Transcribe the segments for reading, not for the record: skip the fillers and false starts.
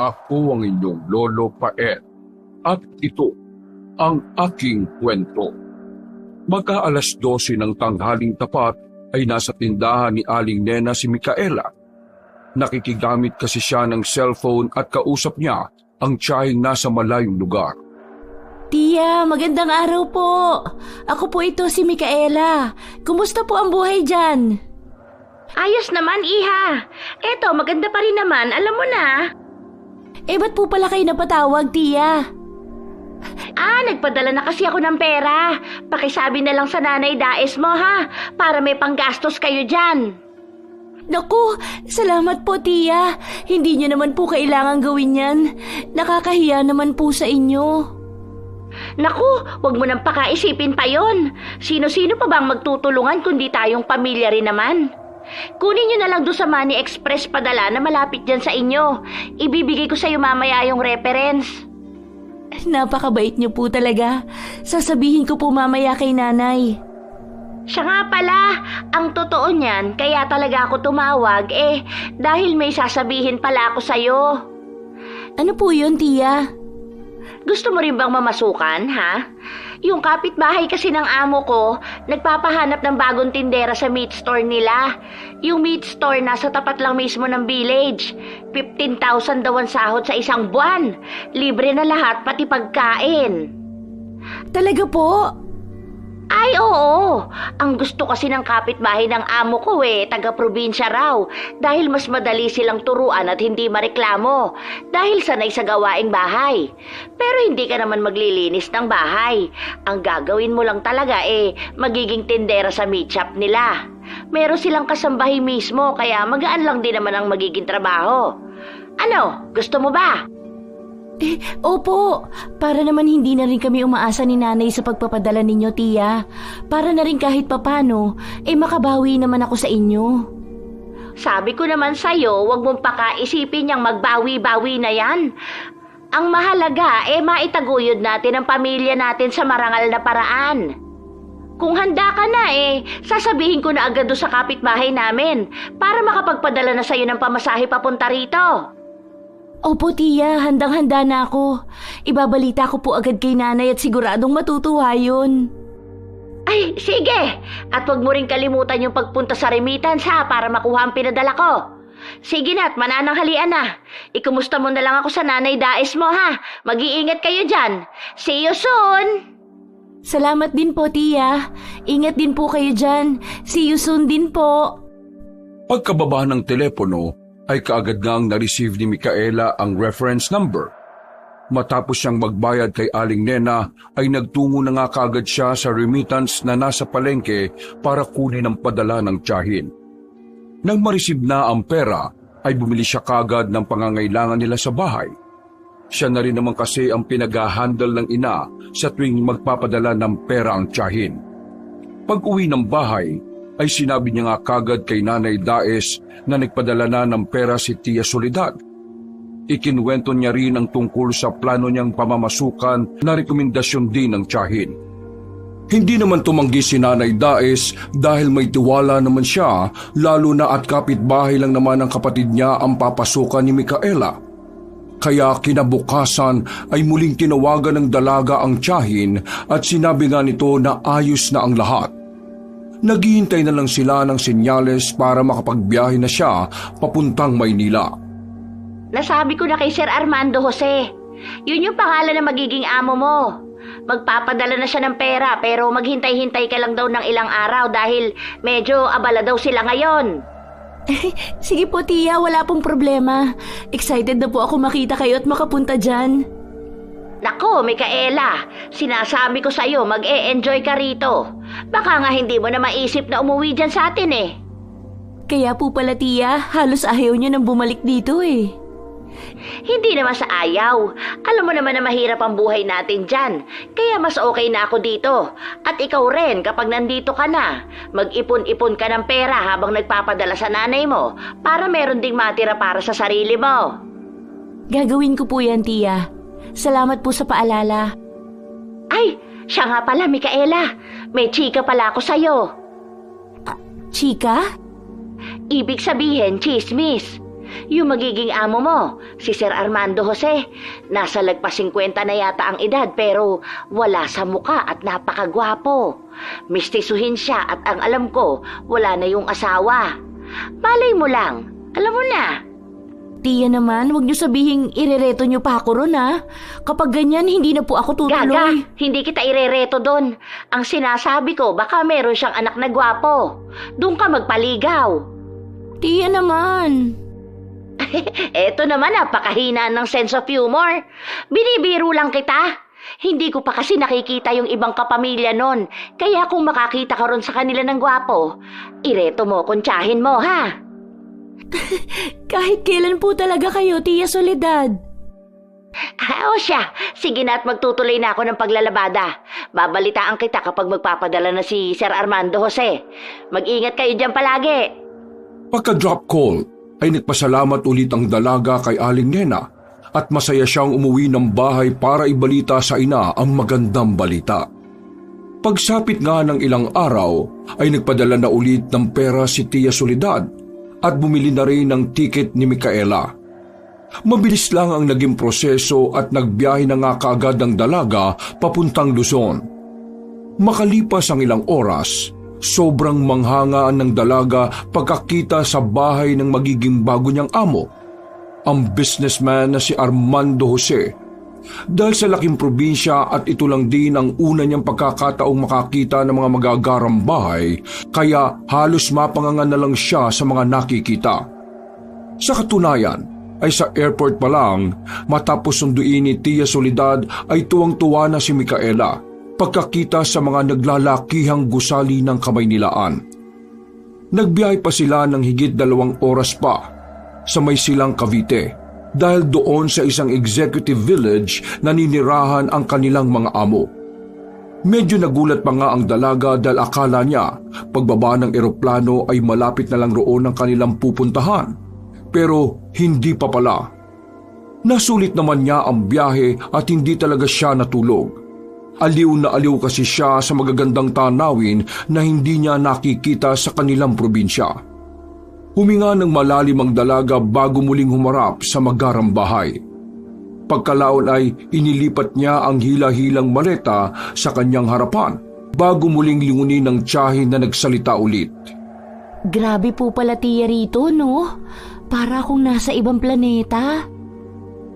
Ako ang inyong Lolo Paet at ito ang aking kwento. Magka-alas 12 ng tanghaling tapat ay nasa tindahan ni Aling Nena si Micaela. Nakikigamit kasi siya ng cellphone at kausap niya ang tiyahing nasa malayong lugar. Tia, magandang araw po. Ako po ito si Micaela. Kumusta po ang buhay dyan? Ayos naman, Iha. Eto, maganda pa rin naman, alam mo na. Ba't po pala kayo napatawag, Tia? Nagpadala na kasi ako ng pera. Pakisabi na lang sa nanay Daes mo, ha? Para may panggastos kayo dyan. Naku, salamat po, Tia. Hindi niyo naman po kailangan gawin yan. Nakakahiya naman po sa inyo. Naku, wag mo nang pakaisipin pa yon. Sino-sino pa bang magtutulungan kundi tayong pamilya rin naman? Kunin nyo na lang doon sa Money Express padala na malapit dyan sa inyo. Ibibigay ko sa'yo mamaya yung reference. Napakabait niyo po talaga. Sasabihin ko po mamaya kay nanay. Siya nga pala, ang totoo niyan, kaya talaga ako tumawag dahil may sasabihin pala ako sa'yo. Ano po yun, Tia? Gusto mo rin bang mamasukan, ha? Yung kapitbahay kasi ng amo ko, nagpapahanap ng bagong tindera sa meat store nila. Yung meat store nasa tapat lang mismo ng village. 15,000 daw ang sahod sa isang buwan. Libre na lahat, pati pagkain. Talaga po? Ay, oo. Ang gusto kasi ng kapitbahay ng amo ko taga-probinsya raw. Dahil mas madali silang turuan at hindi mareklamo. Dahil sanay sa gawaing bahay. Pero hindi ka naman maglilinis ng bahay. Ang gagawin mo lang talaga magiging tindera sa meat shop nila. Meron silang kasambahay mismo kaya magaan lang din naman ang magiging trabaho. Ano, gusto mo ba? Opo. Para naman hindi na rin kami umaasa ni nanay sa pagpapadala ninyo, Tia. Para na rin kahit papano, makabawi naman ako sa inyo. Sabi ko naman sa'yo, wag mong pakaisipin yung magbawi-bawi na yan. Ang mahalaga, maitaguyod natin ang pamilya natin sa marangal na paraan. Kung handa ka na sasabihin ko na agad doon sa kapitbahay namin para makapagpadala na sa'yo ng pamasahe papunta rito. Opo, Tia. Handang-handa na ako. Ibabalita ko po agad kay nanay at siguradong matutuwa yun. Ay, sige! At huwag mo rin kalimutan yung pagpunta sa remittance para makuha ang pinadala ko. Sige na't manananghalian na. Ikumusta mo na lang ako sa nanay Daes mo, ha? Mag-iingat kayo dyan. See you soon! Salamat din po, Tia. Ingat din po kayo dyan. See you soon din po. Pagkababa ng telepono, ay kaagad ngang na-receive ni Micaela ang reference number. Matapos siyang magbayad kay Aling Nena, ay nagtungo na nga kaagad siya sa remittance na nasa palengke para kunin ang padala ng tiyahin. Nang ma-receive na ang pera, ay bumili siya kaagad ng pangangailangan nila sa bahay. Siya na rin naman kasi ang pinag-handle ng ina sa tuwing magpapadala ng pera ang tiyahin. Pag-uwi ng bahay, ay sinabi niya nga kagad kay Nanay Daes na nagpadala na ng pera si Tia Soledad. Ikinuwento niya rin ang tungkol sa plano niyang pamamasukan na rekomendasyon din ng tiyahin. Hindi naman tumanggi si Nanay Daes dahil may tiwala naman siya, lalo na at kapitbahay lang naman ang kapatid niya ang papasukan ni Micaela. Kaya kinabukasan ay muling tinawagan ng dalaga ang tiyahin at sinabi nga nito na ayos na ang lahat. Naghihintay na lang sila ng senyales para makapagbiyahe na siya papuntang Maynila. Nasabi ko na kay Sir Armando Jose. Yun yung pangalan na magiging amo mo. Magpapadala na siya ng pera pero maghintay-hintay ka lang daw ng ilang araw dahil medyo abala daw sila ngayon. Sige po, Tia. Wala pong problema. Excited na po ako makita kayo at makapunta dyan. Nako, Micaela, sinasabi ko sa'yo mag-e-enjoy ka rito. Baka nga hindi mo na maisip na umuwi dyan sa atin Kaya po pala, Tia, halos ayaw niyo nang bumalik dito Hindi naman sa ayaw. Alam mo naman na mahirap ang buhay natin dyan. Kaya mas okay na ako dito. At ikaw rin kapag nandito ka na. Mag-ipon-ipon ka ng pera habang nagpapadala sa nanay mo para meron ding matira para sa sarili mo. Gagawin ko po yan, Tia. Salamat po sa paalala. Ay, siya nga pala, Micaela. May chika pala ako sa'yo. Chika? Ibig sabihin, chismis. yung magiging amo mo, si Sir Armando Jose. Nasa lagpas 50 na yata ang edad pero wala sa muka at napakagwapo. Mistisuhin siya at ang alam ko, wala na yung asawa. Malay mo lang, alam mo na. Tia naman, huwag niyo sabihing irereto niyo pa ako ron ha. Kapag ganyan, hindi na po ako tutuloy. Gaga, hindi kita irereto doon. Ang sinasabi ko, baka meron siyang anak na gwapo. Doon ka magpaligaw. Tia naman. Eto naman, napakahina ng sense of humor. Binibiro lang kita. Hindi ko pa kasi nakikita yung ibang kapamilya nun. Kaya kung makakita ka ron sa kanila ng gwapo, ireto mo, kuntsahin mo, ha? Kahit kailan po talaga kayo, Tia Soledad. O siya, sige na at magtutuloy na ako ng paglalabada. Babalitaan kita kapag magpapadala na si Sir Armando Jose. Mag-ingat kayo dyan palagi. Pagka-drop call ay nagpasalamat ulit ang dalaga kay Aling Nena at masaya siyang umuwi ng bahay para ibalita sa ina ang magandang balita. Pagsapit nga ng ilang araw ay nagpadala na ulit ng pera si Tia Soledad at bumili na rin ng tiket ni Micaela. Mabilis lang ang naging proseso at nagbiyahe na nga kaagad ang dalaga papuntang Luzon. Makalipas ang ilang oras, sobrang manghangaan ng dalaga pagkakita sa bahay ng magiging bago niyang amo, ang businessman na si Armando Jose. Dahil sa laking probinsya at ito lang din ang una niyang pagkakataong makakita ng mga magagarang bahay, kaya halos mapangangan na lang siya sa mga nakikita. Sa katunayan, ay sa airport pa lang, matapos sunduin ni Tia Soledad ay tuwang-tuwa na si Micaela pagkakita sa mga naglalakihang gusali ng kamay nilaan. Nagbiyahe pa sila ng higit 2 oras pa sa may silang Cavite dahil doon sa isang executive village na ninirahan ang kanilang mga amo. Medyo nagulat pa nga ang dalaga dahil akala niya pagbaba ng eroplano ay malapit na lang roon ang kanilang pupuntahan. Pero hindi pa pala. Nasulit naman niya ang biyahe at hindi talaga siya natulog. Aliw na aliw kasi siya sa magagandang tanawin na hindi niya nakikita sa kanilang probinsya. Huminga ng malalim ang dalaga bago muling humarap sa magarang bahay. Pagkalaon ay inilipat niya ang hila-hilang maleta sa kanyang harapan bago muling lingunin ng tiyahin na nagsalita ulit. Grabe po pala, Tia, rito, no? Para akong nasa ibang planeta.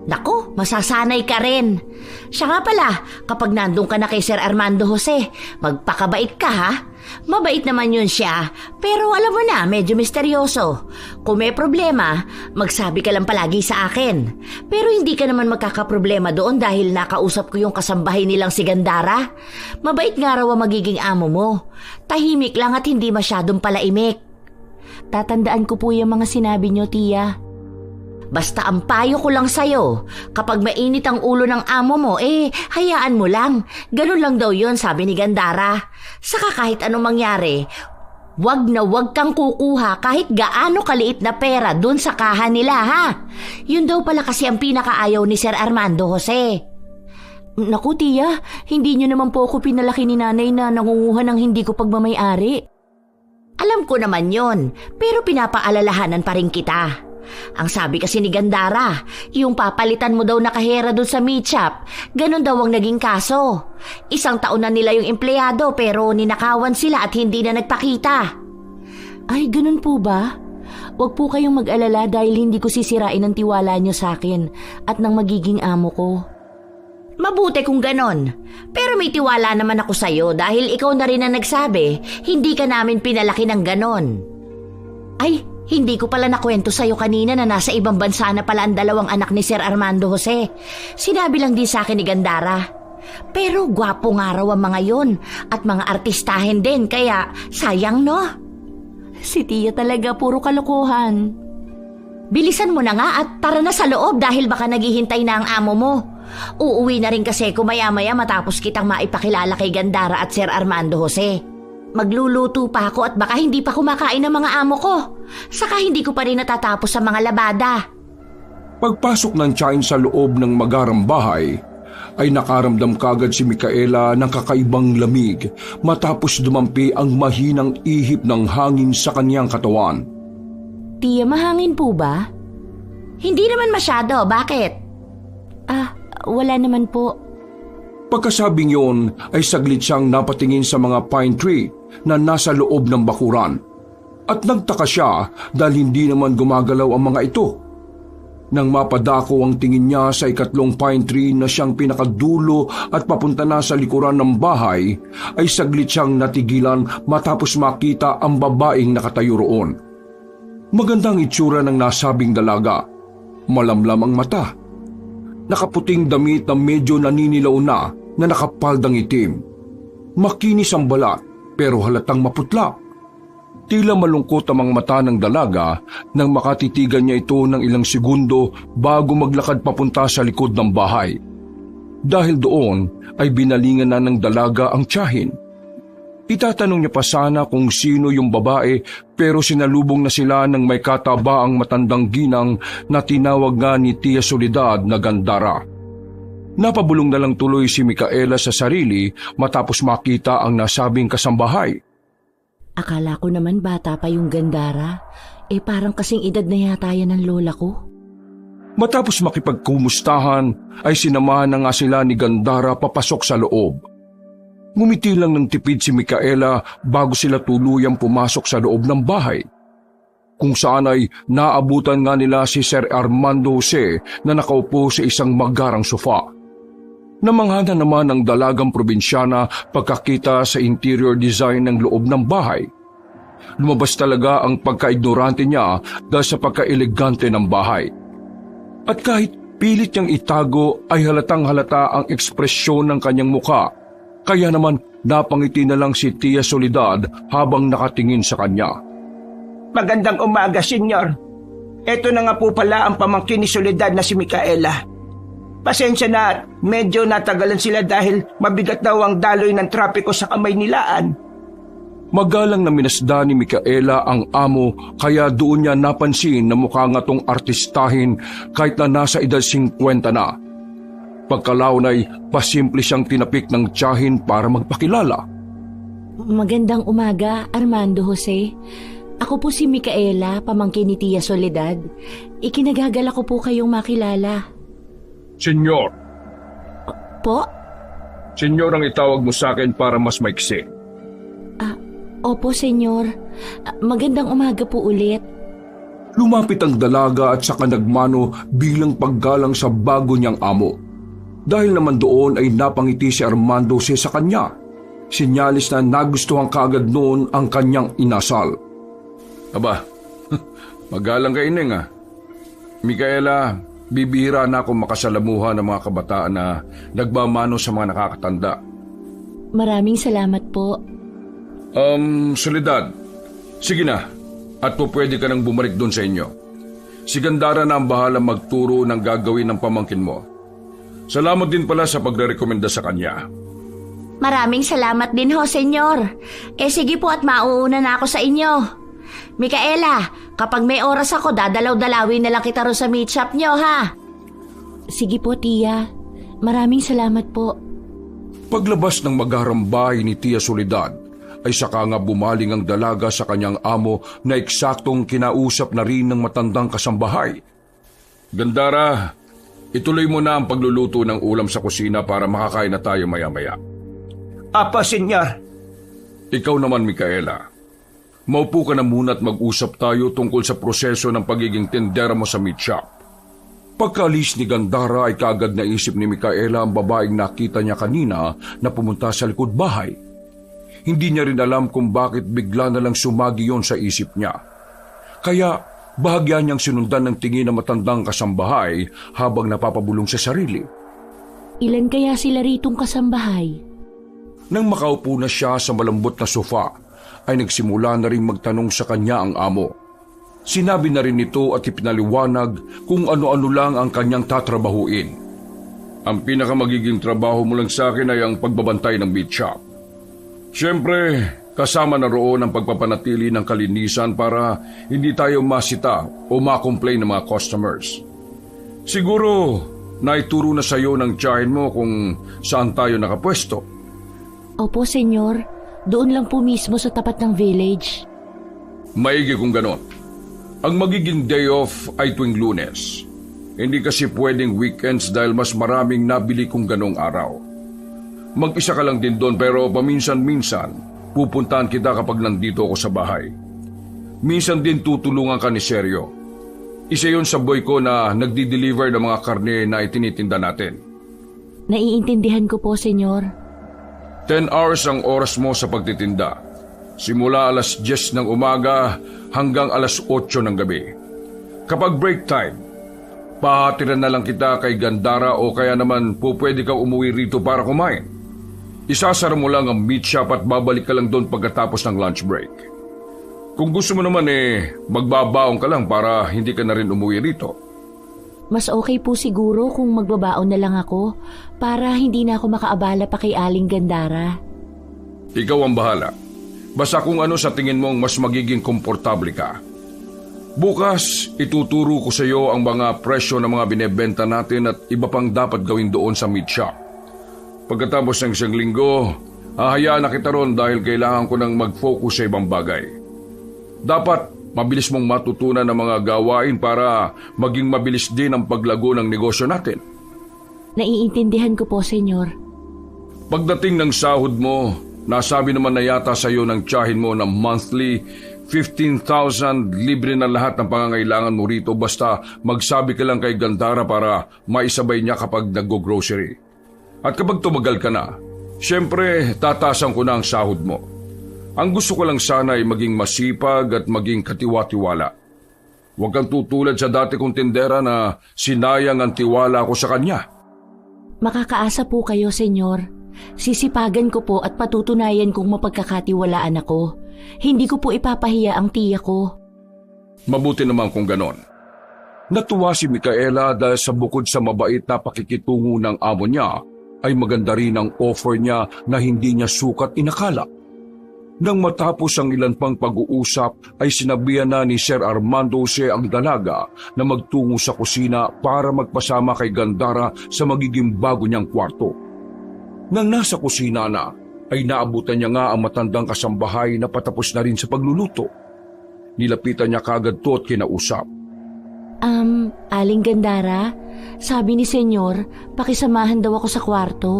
Naku, masasanay ka rin. Siya nga pala, kapag nandun ka na kay Sir Armando Jose, magpakabait ka ha. Mabait naman yun siya, pero alam mo na, medyo misteryoso. Kung may problema, magsabi ka lang palagi sa akin. Pero hindi ka naman magkakaproblema doon dahil nakausap ko yung kasambahay nilang si Gandara. Mabait nga raw ang magiging amo mo. Tahimik lang at hindi masyadong palaimik. Tatandaan ko po yung mga sinabi niyo, Tia. Basta ang payo ko lang sa'yo, kapag mainit ang ulo ng amo mo, hayaan mo lang. Ganun lang daw yun, sabi ni Gandara. Saka kahit anong mangyari, wag na wag kang kukuha kahit gaano kaliit na pera dun sa kaha nila, ha? Yun daw pala kasi ang pinakaayaw ni Sir Armando Jose. Naku, Tia, hindi niyo naman po ako pinalaki ni nanay na nangunguha ng hindi ko pagmamayari. Alam ko naman yon, pero pinapaalalahanan pa rin kita. Ang sabi kasi ni Gandara, yung papalitan mo daw na kahera doon sa meat shop, ganun daw ang naging kaso. 1 taon na nila yung empleyado pero ninakawan sila at hindi na nagpakita. Ay, ganun po ba? Huwag po kayong mag-alala dahil hindi ko sisirain ang tiwala niyo sa akin at ng magiging amo ko. Mabuti kung ganon. Pero may tiwala naman ako sa'yo dahil ikaw na rin ang nagsabi, hindi ka namin pinalaki ng ganon. Ay, hindi ko pala nakwento sa'yo kanina na nasa ibang bansa na pala ang 2 anak ni Sir Armando Jose. Sinabi lang din sa akin ni Gandara. Pero gwapo nga raw ang mga yon at mga artistahin din kaya sayang no? Si Tia talaga puro kalokohan. Bilisan mo na nga at tara na sa loob dahil baka naghihintay na ang amo mo. Uuwi na rin kasi ko maya-maya matapos kitang maipakilala kay Gandara at Sir Armando Jose. Magluluto pa ako at baka hindi pa kumakain ng mga amo ko. Saka hindi ko pa rin natatapos sa mga labada. Pagpasok ng tiyahin sa loob ng magarang bahay, ay nakaramdam kagad si Micaela ng kakaibang lamig matapos dumampi ang mahinang ihip ng hangin sa kanyang katawan. Tia, mahangin po ba? Hindi naman masyado, bakit? Wala naman po. Pagkasabing yon ay saglit siyang napatingin sa mga pine tree na nasa loob ng bakuran. At nagtaka siya dahil hindi naman gumagalaw ang mga ito. Nang mapadako ang tingin niya sa ikatlong pine tree na siyang pinakadulo at papunta na sa likuran ng bahay, ay saglit siyang natigilan matapos makita ang babaeng nakatayo roon. Magandang itsura ng nasabing dalaga. Malamlam ang mata. Nakaputing damit na medyo naninilaw na nakapaldang itim. Makinis ang balat pero halatang maputla. Tila malungkot ang mga mata ng dalaga nang makatitigan niya ito ng ilang segundo bago maglakad papunta sa likod ng bahay. Dahil doon ay binalingan na ng dalaga ang tiyahin. Itatanong niya pa sana kung sino yung babae pero sinalubong na sila ng may katabaang matandang ginang na tinawag nga ni Tia Soledad na Gandara. Napabulong na lang tuloy si Micaela sa sarili matapos makita ang nasabing kasambahay. Akala ko naman bata pa yung Gandara. Parang kasing edad na yata yan ng lola ko. Matapos makipagkumustahan ay sinamahan na nga sila ni Gandara papasok sa loob. Ngumiti lang ng tipid si Micaela bago sila tuluyang pumasok sa loob ng bahay. Kung saan ay naabutan nga nila si Sir Armando Jose na nakaupo sa isang magarang sofa. Namangha na naman ang dalagang probinsyana pagkakita sa interior design ng loob ng bahay. Lumabas talaga ang pagka-ignorante niya dahil sa pagka-elegante ng bahay. At kahit pilit niyang itago ay halatang halata ang ekspresyon ng kanyang muka. Kaya naman napangiti na lang si Tia Soledad habang nakatingin sa kanya. Magandang umaga, senyor. Ito na nga po pala ang pamangkin ni Soledad na si Micaela. Pasensya na, medyo natagalan sila dahil mabigat daw ang daloy ng trapiko sa kamay nilaan. Magalang na minasda ni Micaela ang amo kaya doon niya napansin na mukha nga tong artistahin kahit na nasa edad 50 na. Pagkalaon ay pasimple siyang tinapik ng tiyahin para magpakilala. Magandang umaga, Armando Jose. Ako po si Micaela, pamangkin ni Tia Soledad. Ikinagagala ko po kayong makilala. Senyor. Po? Senyor ang itawag mo sa akin para mas maiksi. Opo, senyor. Magandang umaga po ulit. Lumapit ang dalaga at saka nagmano bilang paggalang sa bago niyang amo. Dahil naman doon ay napangiti si Armando Jose sa kanya. Sinyalis na nagustuhan kaagad noon ang kanyang inasal. Aba, magalang ka ining Micaela, bibihira na akong makasalamuha ng mga kabataan na nagmamano sa mga nakakatanda. Maraming salamat po. Soledad, sige na. At pwede ka nang bumalik doon sa inyo. Si Gandara na ang bahala magturo ng gagawin ng pamangkin mo. Salamat din pala sa pagre-rekomenda sa kanya. Maraming salamat din ho, senyor. Sige po at mauuna na ako sa inyo. Micaela, kapag may oras ako, dadalaw-dalawin na lang kita ro sa meat shop nyo, ha? Sige po, Tia. Maraming salamat po. Paglabas ng magarang bahay ni Tia Soledad, ay saka nga bumaling ang dalaga sa kanyang amo na eksaktong kinausap na rin ng matandang kasambahay. Gandara, ituloy mo na ang pagluluto ng ulam sa kusina para makakain na tayo maya-maya. Apa, senyor. Ikaw naman, Micaela. Maupo ka na muna at mag-usap tayo tungkol sa proseso ng pagiging tindera mo sa meat shop. Pagkaalis ni Gandara ay kaagad naisip ni Micaela ang babaeng nakita niya kanina na pumunta sa likod bahay. Hindi niya rin alam kung bakit bigla na lang sumagi yon sa isip niya. Kaya bahagya niyang sinundan ng tingin ng matandang kasambahay habang napapabulong sa sarili. Ilan kaya sila ritong kasambahay? Nang makaupo na siya sa malambot na sofa, ay nagsimula na rin magtanong sa kanya ang amo. Sinabi na rin nito at ipinaliwanag kung ano-ano lang ang kanyang tatrabahuin. Ang pinakamagiging trabaho mo lang sa akin ay ang pagbabantay ng meat shop. Siyempre, kasama na roon ang pagpapanatili ng kalinisan para hindi tayo masita o ma-complain ng mga customers. Siguro, naituro na sa iyo ng tiyahin mo kung saan tayo nakapwesto. Opo, senyor. Doon lang po mismo sa tapat ng village. Maigi kung ganon. Ang magiging day off ay tuwing Lunes. Hindi kasi pwedeng weekends dahil mas maraming nabili kong ganong araw. Mag-isa ka lang din doon pero paminsan-minsan pupuntahan kita kapag nandito ako sa bahay. Minsan din tutulungan ka ni Sergio. Isa yon sa boy ko na nagdi-deliver ng mga karne na itinitinda natin. Naiintindihan ko po, Senyor. 10 hours ang oras mo sa pagtitinda. Simula alas 10 ng umaga hanggang alas 8 ng gabi. Kapag break time, pahatiran na lang kita kay Gandara o kaya naman pwede kang umuwi rito para kumain. Isasara mo lang ang meat shop at babalik ka lang doon pagkatapos ng lunch break. Kung gusto mo naman magbabaon ka lang para hindi ka na rin umuwi rito. Mas okay po siguro kung magbabaon na lang ako para hindi na ako makaabala pa kay Aling Gandara. Ikaw ang bahala. Basta kung ano sa tingin mong mas magiging komportable ka. Bukas, ituturo ko sa iyo ang mga presyo ng mga binebenta natin at iba pang dapat gawin doon sa meat shop. Pagkatapos ng isang linggo, hahayaan na kita ron dahil kailangan ko nang mag-focus sa ibang bagay. Dapat mabilis mong matutunan ng mga gawain para maging mabilis din ang paglago ng negosyo natin. Naiintindihan ko po, Senyor. Pagdating ng sahod mo, nasabi naman na yata sa iyo ng tiyahin mo na monthly 15,000 libre na lahat ng pangangailangan mo rito basta magsabi ka lang kay Gandara para maisabay niya kapag nag-grocery. At kapag tumagal ka na, syempre tatasan ko na ang sahod mo. Ang gusto ko lang sana ay maging masipag at maging katiwa-tiwala. Huwag kang tutulad sa dati kong tindera na sinayang ang tiwala ko sa kanya. Makakaasa po kayo, Senyor. Sisipagan ko po at patutunayan kong mapagkakatiwalaan ako. Hindi ko po ipapahiya ang tiya ko. Mabuti naman kung ganon. Natuwa si Micaela dahil sa bukod sa mabait na pakikitungo ng amo niya, ay maganda rin ang offer niya na hindi niya sukat inakala. Nang matapos ang ilan pang pag-uusap ay sinabihan na ni Sir Armando Jose ang dalaga na magtungo sa kusina para magpasama kay Gandara sa magiging bago niyang kwarto. Nang nasa kusina na, ay naabutan niya nga ang matandang kasambahay na patapos na rin sa pagluluto. Nilapitan niya kagad to at kinausap. Aling Gandara, sabi ni Senyor, pakisamahan daw ako sa kwarto.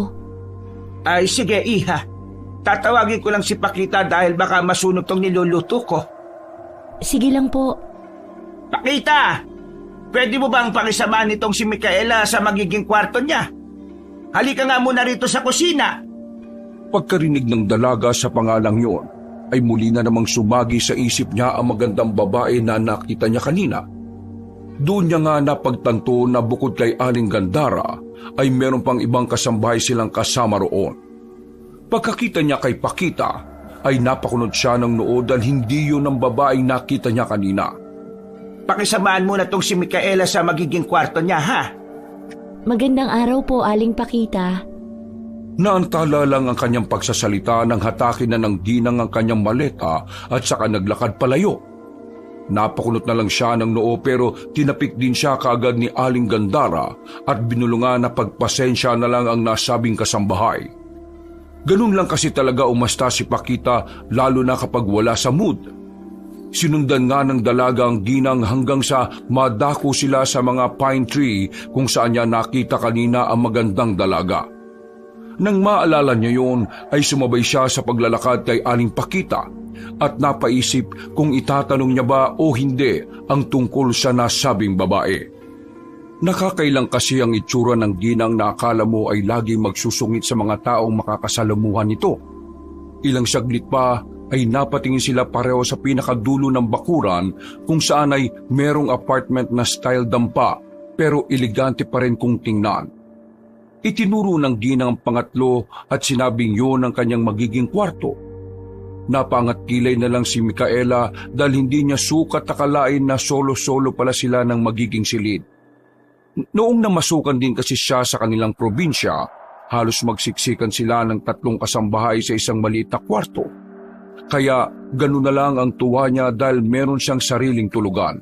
Ay sige, iha. Tatawagin ko lang si Pakita dahil baka masunog tong niluluto ko. Sige lang po. Pakita! Pwede mo bang pakisamahan nitong si Micaela sa magiging kwarto niya? Halika nga muna rito sa kusina. Pagkarinig ng dalaga sa pangalang yon, ay muli na namang sumagi sa isip niya ang magandang babae na nakita niya kanina. Doon niya nga napagtanto na bukod kay Aling Gandara, ay meron pang ibang kasambahay silang kasama roon. Pagkakita niya kay Pakita, ay napakunod siya ng noo dahil hindi yun ang babaeng nakita niya kanina. Pakisamahan mo na tong si Micaela sa magiging kwarto niya, ha? Magandang araw po, Aling Pakita. Naantala lang ang kanyang pagsasalita nang hatakin na ng ginang ang kanyang maleta at saka naglakad palayo. Napakunot na lang siya ng noo pero tinapik din siya kaagad ni Aling Gandara at binulungan na pagpasensya na lang ang nasabing kasambahay. Ganun lang kasi talaga umasta si Pakita lalo na kapag wala sa mood. Sinundan nga ng dalaga ang ginang hanggang sa madako sila sa mga pine tree kung saan niya nakita kanina ang magandang dalaga. Nang maalala niya yun, ay sumabay siya sa paglalakad kay Aling Pakita at napaisip kung itatanong niya ba o hindi ang tungkol sa nasabing babae. Nakakailang kasi ang itsura ng ginang na akala mo ay laging magsusungit sa mga taong makakasalamuhan nito. Ilang saglit pa ay napatingin sila pareho sa pinakadulo ng bakuran kung saan ay merong apartment na style dampa pero elegante pa rin kung tingnan. Itinuro ng ginang ang pangatlo at sinabing yun ang kanyang magiging kwarto. Napangat kilay na lang si Micaela dahil hindi niya sukat akalain na solo-solo pala sila ng magiging silid. Noong namasukan din kasi siya sa kanilang probinsya, halos magsiksikan sila ng 3 kasambahay sa isang maliit na kwarto. Kaya ganun na lang ang tuwa niya dahil meron siyang sariling tulugan.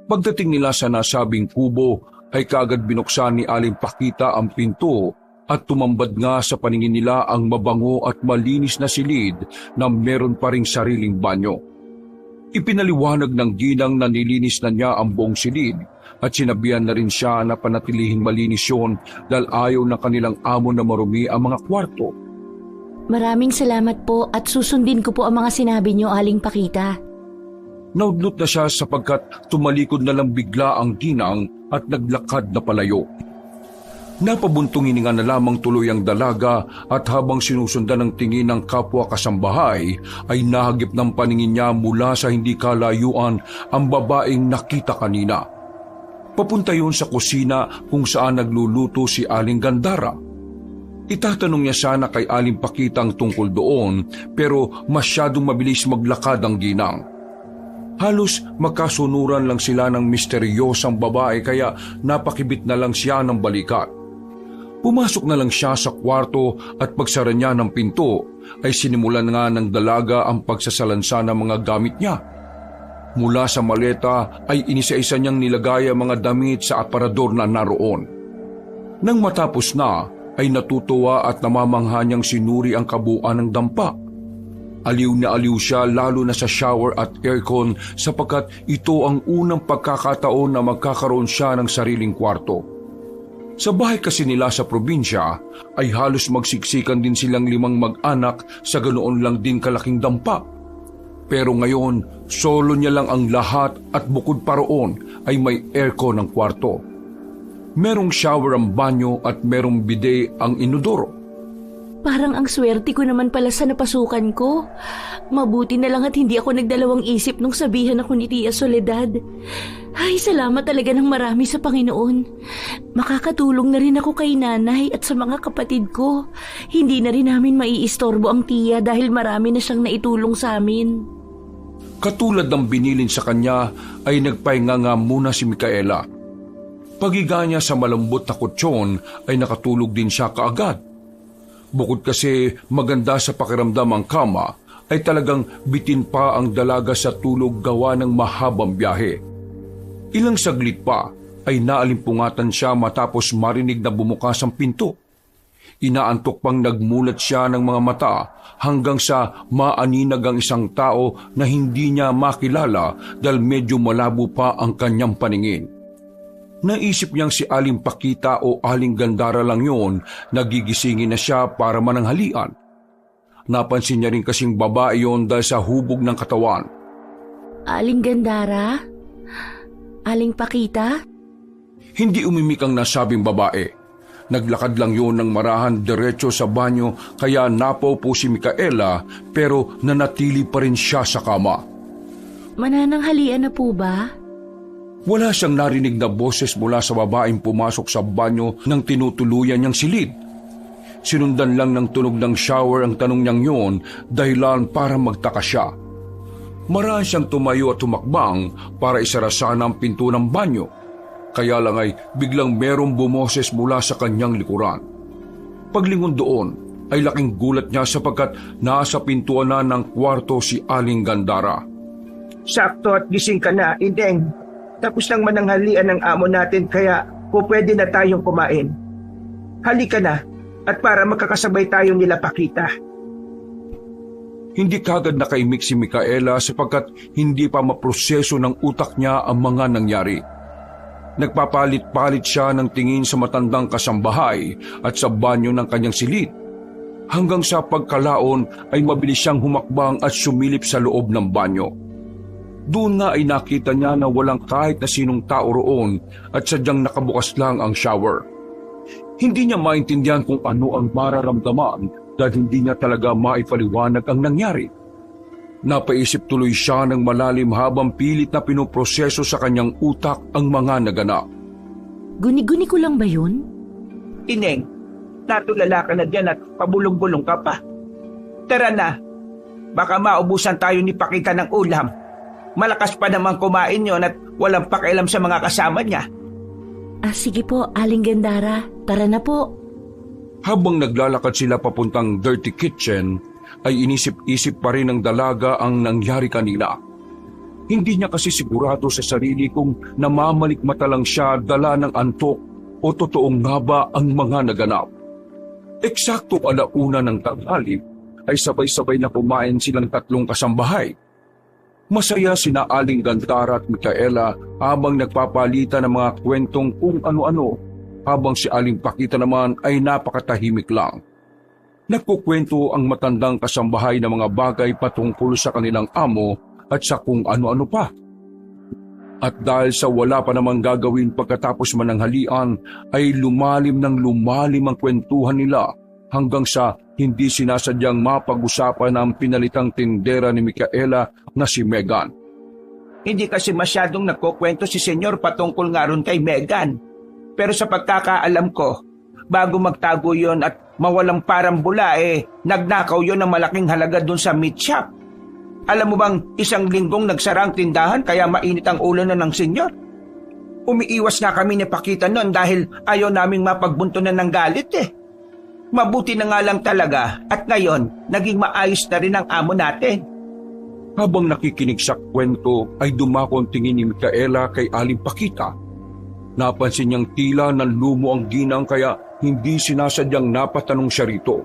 Pagdating nila sa nasabing kubo, ay kaagad binuksan ni Aling Pakita ang pinto at tumambad nga sa paningin nila ang mabango at malinis na silid na meron pa ring sariling banyo. Ipinaliwanag ng ginang na nilinis na niya ang buong silid at sinabihan na rin siya na panatilihing malinis yun dahil ayaw ng kanilang amo na marumi ang mga kwarto. Maraming salamat po at susundin ko po ang mga sinabi niyo, Aling Pakita. Naudlot na siya sapagkat tumalikod na lang bigla ang ginang at naglakad na palayo. Napabuntong hininga na lamang tuloy ang dalaga at habang sinusundan ng tingin ng kapwa kasambahay ay nahagip ng paningin niya mula sa hindi kalayuan ang babaeng nakita kanina. Papunta yun sa kusina kung saan nagluluto si Aling Gandara. Itatanong niya sana kay Aling Pakita ang tungkol doon pero masyadong mabilis maglakad ang ginang. Halos magkasunuran lang sila ng misteryosang babae kaya napakibit na lang siya ng balikat. Pumasok na lang siya sa kwarto at pagsara niya ng pinto ay sinimulan nga ng dalaga ang pagsasalansa ng mga gamit niya. Mula sa maleta ay inisa-isa niyang nilagay ang mga damit sa aparador na naroon. Nang matapos na ay natutuwa at namamangha niyang sinuri ang kabuuan ng dampa. Aliw na aliw siya lalo na sa shower at aircon sapagkat ito ang unang pagkakataon na magkakaroon siya ng sariling kwarto. Sa bahay kasi nila sa probinsya ay halos magsiksikan din silang 5 mag-anak sa ganoon lang din kalaking dampa. Pero ngayon, solo niya lang ang lahat at bukod pa roon ay may aircon ang kwarto. Merong shower ang banyo at merong bidet ang inodoro. Parang ang swerte ko naman pala sa napasukan ko. Mabuti na lang at hindi ako nagdalawang isip nung sabihan ako ni Tia Soledad. Ay, salamat talaga ng marami sa Panginoon. Makakatulong na rin ako kay nanay at sa mga kapatid ko. Hindi na rin namin maiistorbo ang tiya dahil marami na siyang naitulong sa amin. Katulad ng binilin sa kanya ay nagpahinga nga muna si Micaela. Pagiga niya sa malambot na kutsyon ay nakatulog din siya kaagad. Bukod kasi maganda sa pakiramdam ang kama, ay talagang bitin pa ang dalaga sa tulog gawa ng mahabang biyahe. Ilang saglit pa ay naalimpungatan siya matapos marinig na bumukas ang pinto. Inaantok pang nagmulat siya ng mga mata hanggang sa maaninag ang isang tao na hindi niya makilala dahil medyo malabo pa ang kanyang paningin. Naisip niyang si Aling Pakita o Aling Gandara lang yun, nagigisingin na siya para mananghalian. Napansin niya rin kasing babae yon dahil sa hubog ng katawan. Aling Gandara? Aling Pakita? Hindi umimik ang nasabing babae. Naglakad lang yun ng marahan diretso sa banyo kaya napaw po si Micaela pero nanatili pa rin siya sa kama. Manananghalian na po ba? Wala siyang narinig na boses mula sa babaeng pumasok sa banyo nang tinutuluyan niyang silid. Sinundan lang ng tunog ng shower ang tanong niyang yun dahilan para magtaka siya. Maraan siyang tumayo at tumakbang para isara sana ang pinto ng banyo. Kaya lang ay biglang merong bumoses mula sa kanyang likuran. Paglingon doon ay laking gulat niya sapagkat nasa pintuan na ng kwarto si Aling Gandara. Sakto at gising ka na, Indeng. Tapos lang mananghalian ng amo natin kaya pwede na tayong kumain. Halika na at para makakasabay tayong nila Pakita. Hindi kagad nakaimik si Micaela sapagkat hindi pa maproseso ng utak niya ang mga nangyari. Nagpapalit-palit siya ng tingin sa matandang kasambahay at sa banyo ng kanyang silid. Hanggang sa pagkalaon ay mabilis siyang humakbang at sumilip sa loob ng banyo. Doon nga ay nakita niya na walang kahit na sinong tao roon at sadyang nakabukas lang ang shower. Hindi niya maintindihan kung ano ang mararamdaman dahil hindi niya talaga maipaliwanag ang nangyari. Napaisip tuloy siya ng malalim habang pilit na pinoproseso sa kanyang utak ang mga naganap. Guni-guni ko lang ba yun? Ineng, natulala ka na dyan at pabulong-bulong ka pa. Tara na, baka maubusan tayo ni Pakita ng ulam. Malakas pa naman kumain yon at walang pakialam sa mga kasama niya. Sige po, Aling Gandara. Tara na po. Habang naglalakad sila papuntang dirty kitchen, ay inisip-isip pa rin ng dalaga ang nangyari kanina. Hindi niya kasi sigurado sa sarili kung namamalikmata lang siya dala ng antok o totoong nga ba ang mga naganap. Eksakto 1:00 ng tanghali ay sabay-sabay na kumain silang 3 kasambahay. Masaya sina Aling Gandara at Micaela habang nagpapalitan ng mga kwentong kung ano-ano, habang si Aling Pakita naman ay napakatahimik lang. Nagkukwento ang matandang kasambahay ng mga bagay patungkol sa kanilang amo at sa kung ano-ano pa. At dahil sa wala pa namang gagawin pagkatapos mananghalian, ay lumalim ng lumalim ang kwentuhan nila hanggang sa hindi sinasadyang mapag-usapan ang pinalitang tindera ni Micaela na si Megan. Hindi kasi masyadong nagkukwento si Senyor patungkol nga ron kay Megan. Pero sa pagkakaalam ko, bago magtago yon at mawalang parambula nagnakaw yon ng malaking halaga dun sa meat shop. Alam mo bang 1 linggong nagsara ang tindahan kaya mainit ang ulo na ng Senyor? Umiiwas nga kami ni Pakita noon dahil ayaw naming mapagbuntunan ng galit Mabuti na nga lang talaga at ngayon naging maayos na rin ang amo natin. Habang nakikinig sa kwento ay dumako ang tingin ni Micaela kay Aling Pakita. Napansin niyang tila nanlumo ang ginang kaya hindi sinasadyang napatanong siya rito.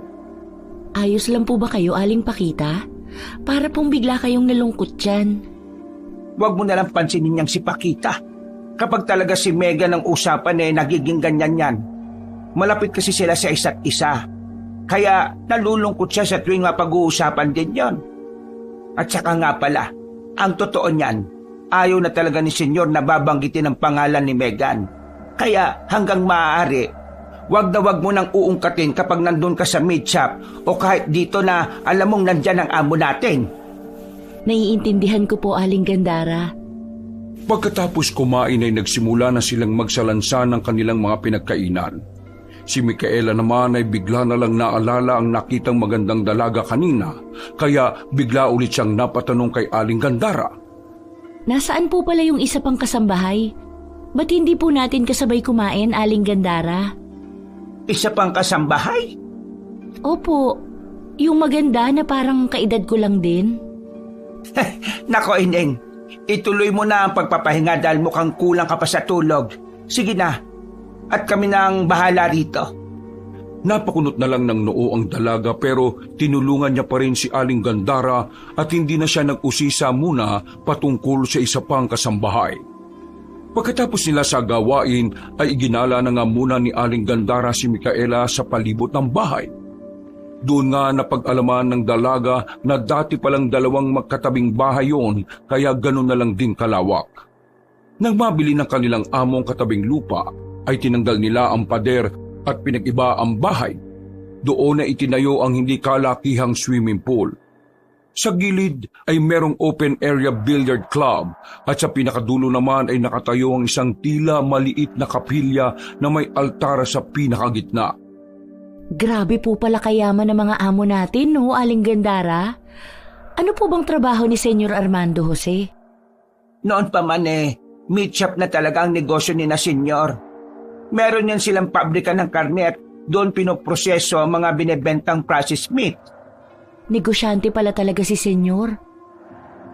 Ayos lang po ba kayo, Aling Pakita? Para pong bigla kayong nalungkot dyan. Huwag mo nalang pansinin niyang si Pakita. Kapag talaga si Megan ang usapan nagiging ganyan yan. Malapit kasi sila sa isa't isa. Kaya nalulungkot siya sa tuwing mapag-uusapan din yon. At saka nga pala, ang totoo niyan, ayaw na talaga ni Senyor na babanggitin ang pangalan ni Megan. Kaya hanggang maaari, wag na wag mo nang uungkatin kapag nandun ka sa meat shop o kahit dito na alam mong nandyan ang amo natin. Naiintindihan ko po, Aling Gandara. Pagkatapos kumain ay nagsimula na silang magsalansa ng kanilang mga pinagkainan. Si Micaela naman ay bigla na lang naalala ang nakitang magandang dalaga kanina, kaya bigla ulit siyang napatanong kay Aling Gandara. Nasaan po pala yung isa pang kasambahay? Ba't hindi po natin kasabay kumain, Aling Gandara? Isa pang kasambahay? Opo, yung maganda na parang kaedad ko lang din. Nako, Ineng, ituloy mo na ang pagpapahinga dahil mukhang kulang ka pa sa tulog. Sige na, at kami na ang bahala rito. Napakunot na lang ng noo ang dalaga pero tinulungan niya pa rin si Aling Gandara at hindi na siya nag-usisa muna patungkol sa isa pang kasambahay. Pagkatapos nila sa gawain ay iginala na nga muna ni Aling Gandara si Micaela sa palibot ng bahay. Doon nga napag-alaman ng dalaga na dati palang 2 magkatabing bahay yon kaya ganun na lang din kalawak. Nang mabili ng kanilang among katabing lupa, ay tinanggal nila ang pader at pinag-iba ang bahay. Doon na itinayo ang hindi kalakihang swimming pool. Sa gilid ay merong open area billiard club at sa pinakadulo naman ay nakatayo ang isang tila maliit na kapilya na may altara sa pinakagitna. Grabe po pala kayaman ng mga amo natin, no, Aling Gandara? Ano po bang trabaho ni Senyor Armando Jose? Noon pa man meat shop na talaga ang negosyo ni na Senyor. Meron yan silang pabrika ng karne at doon pinoproseso ang mga binebentang processed meat. Negosyante pala talaga si Senyor.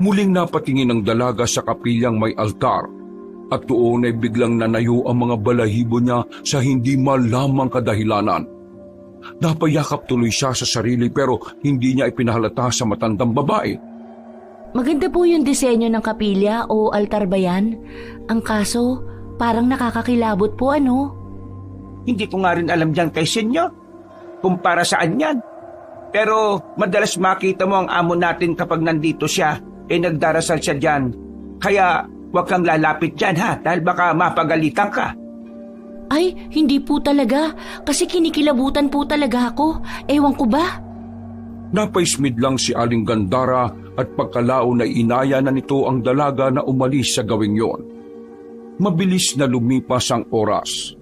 Muling napatingin ang dalaga sa kapilyang may altar at doon ay biglang nanayo ang mga balahibo niya sa hindi malamang kadahilanan. Napayakap tuloy siya sa sarili pero hindi niya ipinahalata sa matandang babae. Maganda po yung disenyo ng kapilya o altar ba yan? Ang kaso, parang nakakakilabot po, ano? Hindi ko nga rin alam dyan kay Senyor kung para saan yan. Pero madalas makita mo ang amo natin kapag nandito siya, nagdarasal siya dyan. Kaya huwag kang lalapit dyan dahil baka mapagalitan ka. Ay, hindi po talaga. Kasi kinikilabutan po talaga ako. Ewan ko ba? Napaismid lang si Aling Gandara at pagkalao na inaya na nito ang dalaga na umalis sa gawing yon. Mabilis na lumipas ang oras.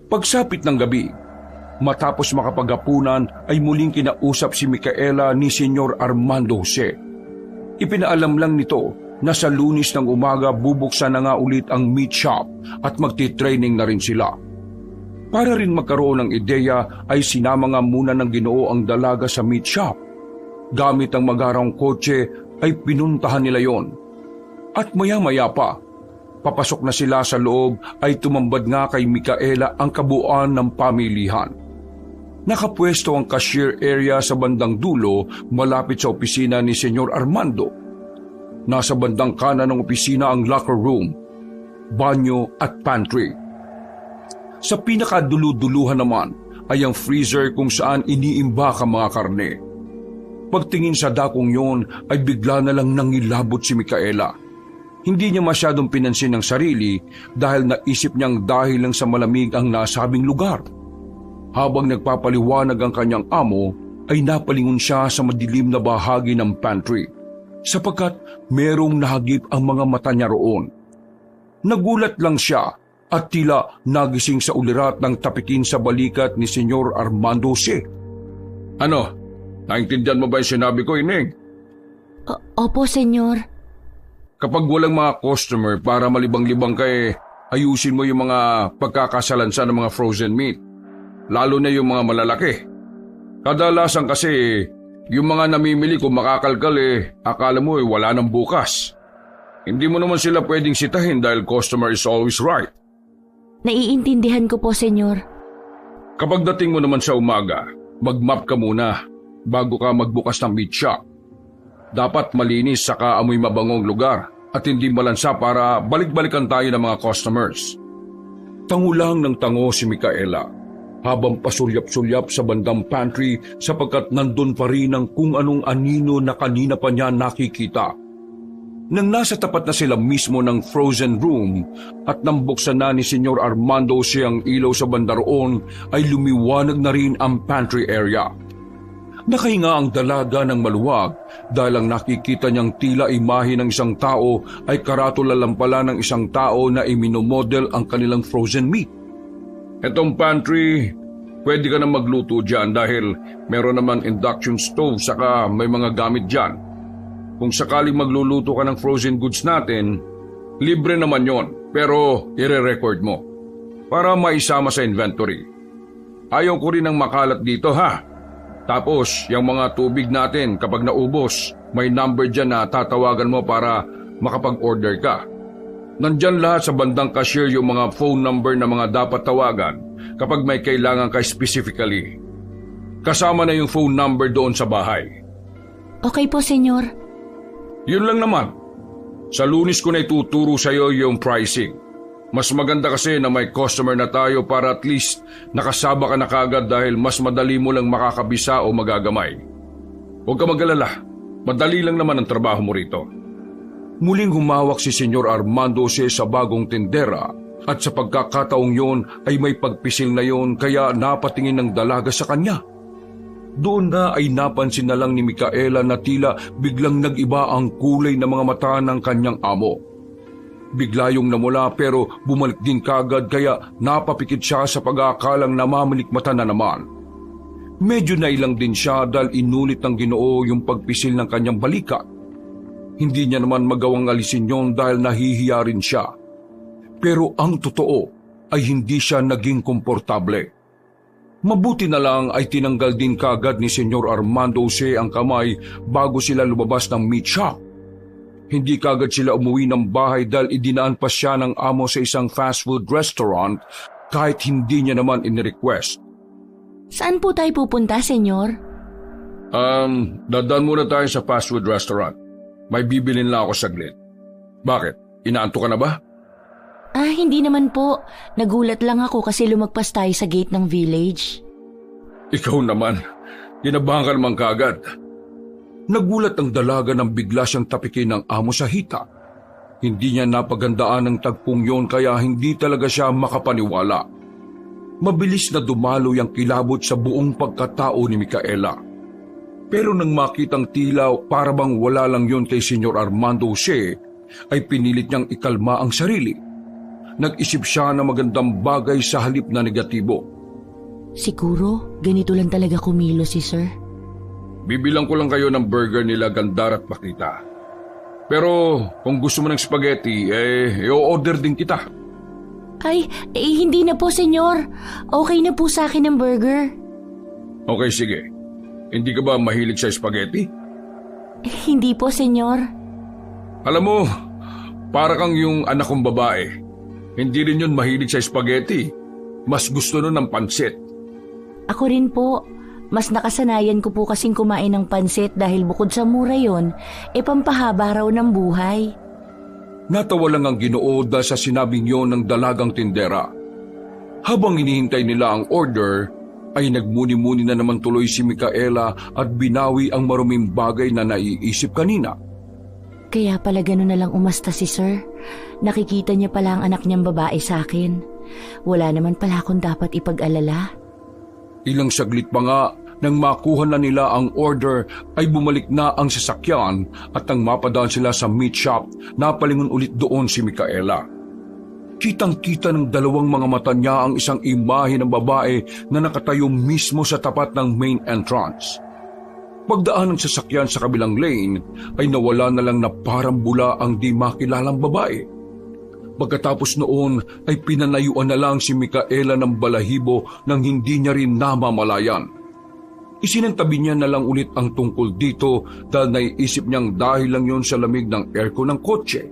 Pagsapit ng gabi, matapos makapaghapunan ay muling kinausap si Micaela ni Senyor Armando Jose. Ipinaalam lang nito na sa Lunes ng umaga bubuksan na nga ulit ang meat shop at magti-training na rin sila. Para rin magkaroon ng ideya ay sinama nga muna ng Ginoo ang dalaga sa meat shop. Gamit ang magarang kotse ay pinuntahan nila yon. At maya-maya pa, papasok na sila sa loob ay tumambad nga kay Micaela ang kabuuan ng pamilihan. Nakapwesto ang cashier area sa bandang dulo malapit sa opisina ni Senyor Armando. Nasa bandang kanan ng opisina ang locker room, banyo at pantry. Sa pinakaduluduluhan naman ay ang freezer kung saan iniimbak ang mga karne. Pagtingin sa dakong yon ay bigla na lang nangilabot si Micaela. Hindi niya masyadong pinansin ang sarili dahil naisip niyang dahil lang sa malamig ang nasabing lugar. Habang nagpapaliwanag ang kanyang amo, ay napalingon siya sa madilim na bahagi ng pantry sapagkat merong nahagip ang mga mata niya roon. Nagulat lang siya at tila nagising sa ulirat ng tapikin sa balikat ni Senyor Armando C. Ano? Naintindihan mo ba yung sinabi ko, Ineng? Opo, senyor. Kapag walang mga customer para malibang-libang ayusin mo yung mga pagkakasalansan ng mga frozen meat. Lalo na yung mga malalaki. Kadalasan kasi, yung mga namimili kung makakalkal akala mo wala nang bukas. Hindi mo naman sila pwedeng sitahin dahil customer is always right. Naiintindihan ko po, senyor. Kapag dating mo naman sa umaga, mag-map ka muna bago ka magbukas ng meat shop. Dapat malinis saka amoy mabangong lugar at hindi malansa para balik-balikan tayo ng mga customers. Tangulang ng tango si Micaela habang pasulyap-sulyap sa bandang pantry sapagkat nandun pa rin ang kung anong anino na kanina pa niya nakikita. Nang nasa tapat na sila mismo ng frozen room at nang buksan na ni Senyor Armando siyang ilaw sa banda roon ay lumiwanag na rin ang pantry area. Nakahinga ang dalaga ng maluwag dahil ang nakikita niyang tila imahe ng isang tao ay karatula lang pala ng isang tao na iminomodel ang kanilang frozen meat. Etong pantry, pwede ka na magluto dyan dahil meron naman induction stove saka may mga gamit dyan. Kung sakaling magluluto ka ng frozen goods natin, libre naman yon pero ire-record mo para maisama sa inventory. Ayaw ko rin ng makalat dito ha. Tapos, yung mga tubig natin kapag naubos, may number dyan na tatawagan mo para makapag-order ka. Nandyan lahat sa bandang cashier yung mga phone number na mga dapat tawagan kapag may kailangan ka specifically. Kasama na yung phone number doon sa bahay. Okay po, senyor. Yun lang naman. Sa Lunes ko na ituturo sa iyo yung pricing. Mas maganda kasi na may customer na tayo para at least nakasaba ka na kagad dahil mas madali mo lang makakabisa o magagamay. Huwag ka mag-alala. Madali lang naman ang trabaho mo rito. Muling humawak si Senyor Armando C. sa bagong tindera at sa pagkakataong yon ay may pagpisil na yon kaya napatingin ng dalaga sa kanya. Doon na ay napansin na lang ni Micaela na tila biglang nag-iba ang kulay ng mga mata ng kanyang amo. Bigla yung namula pero bumalik din kagad kaya napapikit siya sa pag-aakalang namamalikmata na naman. Medyo nailang din siya dahil inulit ng Ginoo yung pagpisil ng kanyang balikat. Hindi niya naman magawang alisin yon dahil nahihiya rin siya. Pero ang totoo ay hindi siya naging komportable. Mabuti na lang ay tinanggal din kagad ni Senyor Armando C. ang kamay bago sila lumabas ng meat shop. Hindi kagad sila umuwi ng bahay dahil idinaan pa siya ng amo sa isang fast food restaurant kahit hindi niya naman inirequest. Saan po tayo pupunta, senyor? Dadaan muna tayo sa fast food restaurant. May bibilin lang ako saglit. Bakit? Inaanto ka na ba? Hindi naman po. Nagulat lang ako kasi lumagpas tayo sa gate ng village. Ikaw naman. Kinabahan ka naman kaagad. Nagulat ang dalaga nang bigla siyang tapikin ng amo sa hita. Hindi niya napagandaan ng tagpong yon kaya hindi talaga siya makapaniwala. Mabilis na dumalo yung kilabot sa buong pagkatao ni Micaela. Pero nang makitang tila para bang wala lang yon kay Senyor Armando C., ay pinilit niyang ikalma ang sarili. Nag-isip siya na magandang bagay sa halip na negatibo. Siguro, ganito lang talaga kumilo si sir. Bibilang ko lang kayo ng burger nila Gandar at Makita. Pero kung gusto mo ng spaghetti, i-order din kita. Hindi na po, senyor. Okay na po sa akin ang burger. Okay, sige. Hindi ka ba mahilig sa spaghetti? Hindi po, senyor. Alam mo, para kang yung anak kong babae. Hindi rin yun mahilig sa spaghetti. Mas gusto nun ng pansit. Ako rin po. Mas nakasanayan ko po kasing kumain ng pansit dahil bukod sa mura yon, pampahaba raw ng buhay. Natawa lang ang Ginoo dahil sa sinabing yon ng dalagang tindera. Habang hinihintay nila ang order, ay nagmuni-muni na naman tuloy si Micaela at binawi ang maruming bagay na naiisip kanina. Kaya pala gano'n na lang umasta si Sir. Nakikita niya pala ang anak niyang babae sa akin. Wala naman pala akong dapat ipag-alala. Ilang saglit pa nga, nang makuha na nila ang order ay bumalik na ang sasakyan at nang mapadaan sila sa meat shop, napalingon ulit doon si Micaela. Kitang-kita ng dalawang mga mata niya ang isang imahe ng babae na nakatayo mismo sa tapat ng main entrance. Pagdaan ng sasakyan sa kabilang lane ay nawala na lang na parang bula ang di makilalang babae. Pagkatapos noon ay pinanayuan na lang si Micaela ng balahibo nang hindi niya rin namamalayan. Isinantabi niya na lang ulit ang tungkol dito dahil naiisip niyang dahil lang yon sa lamig ng aircon ng kotse.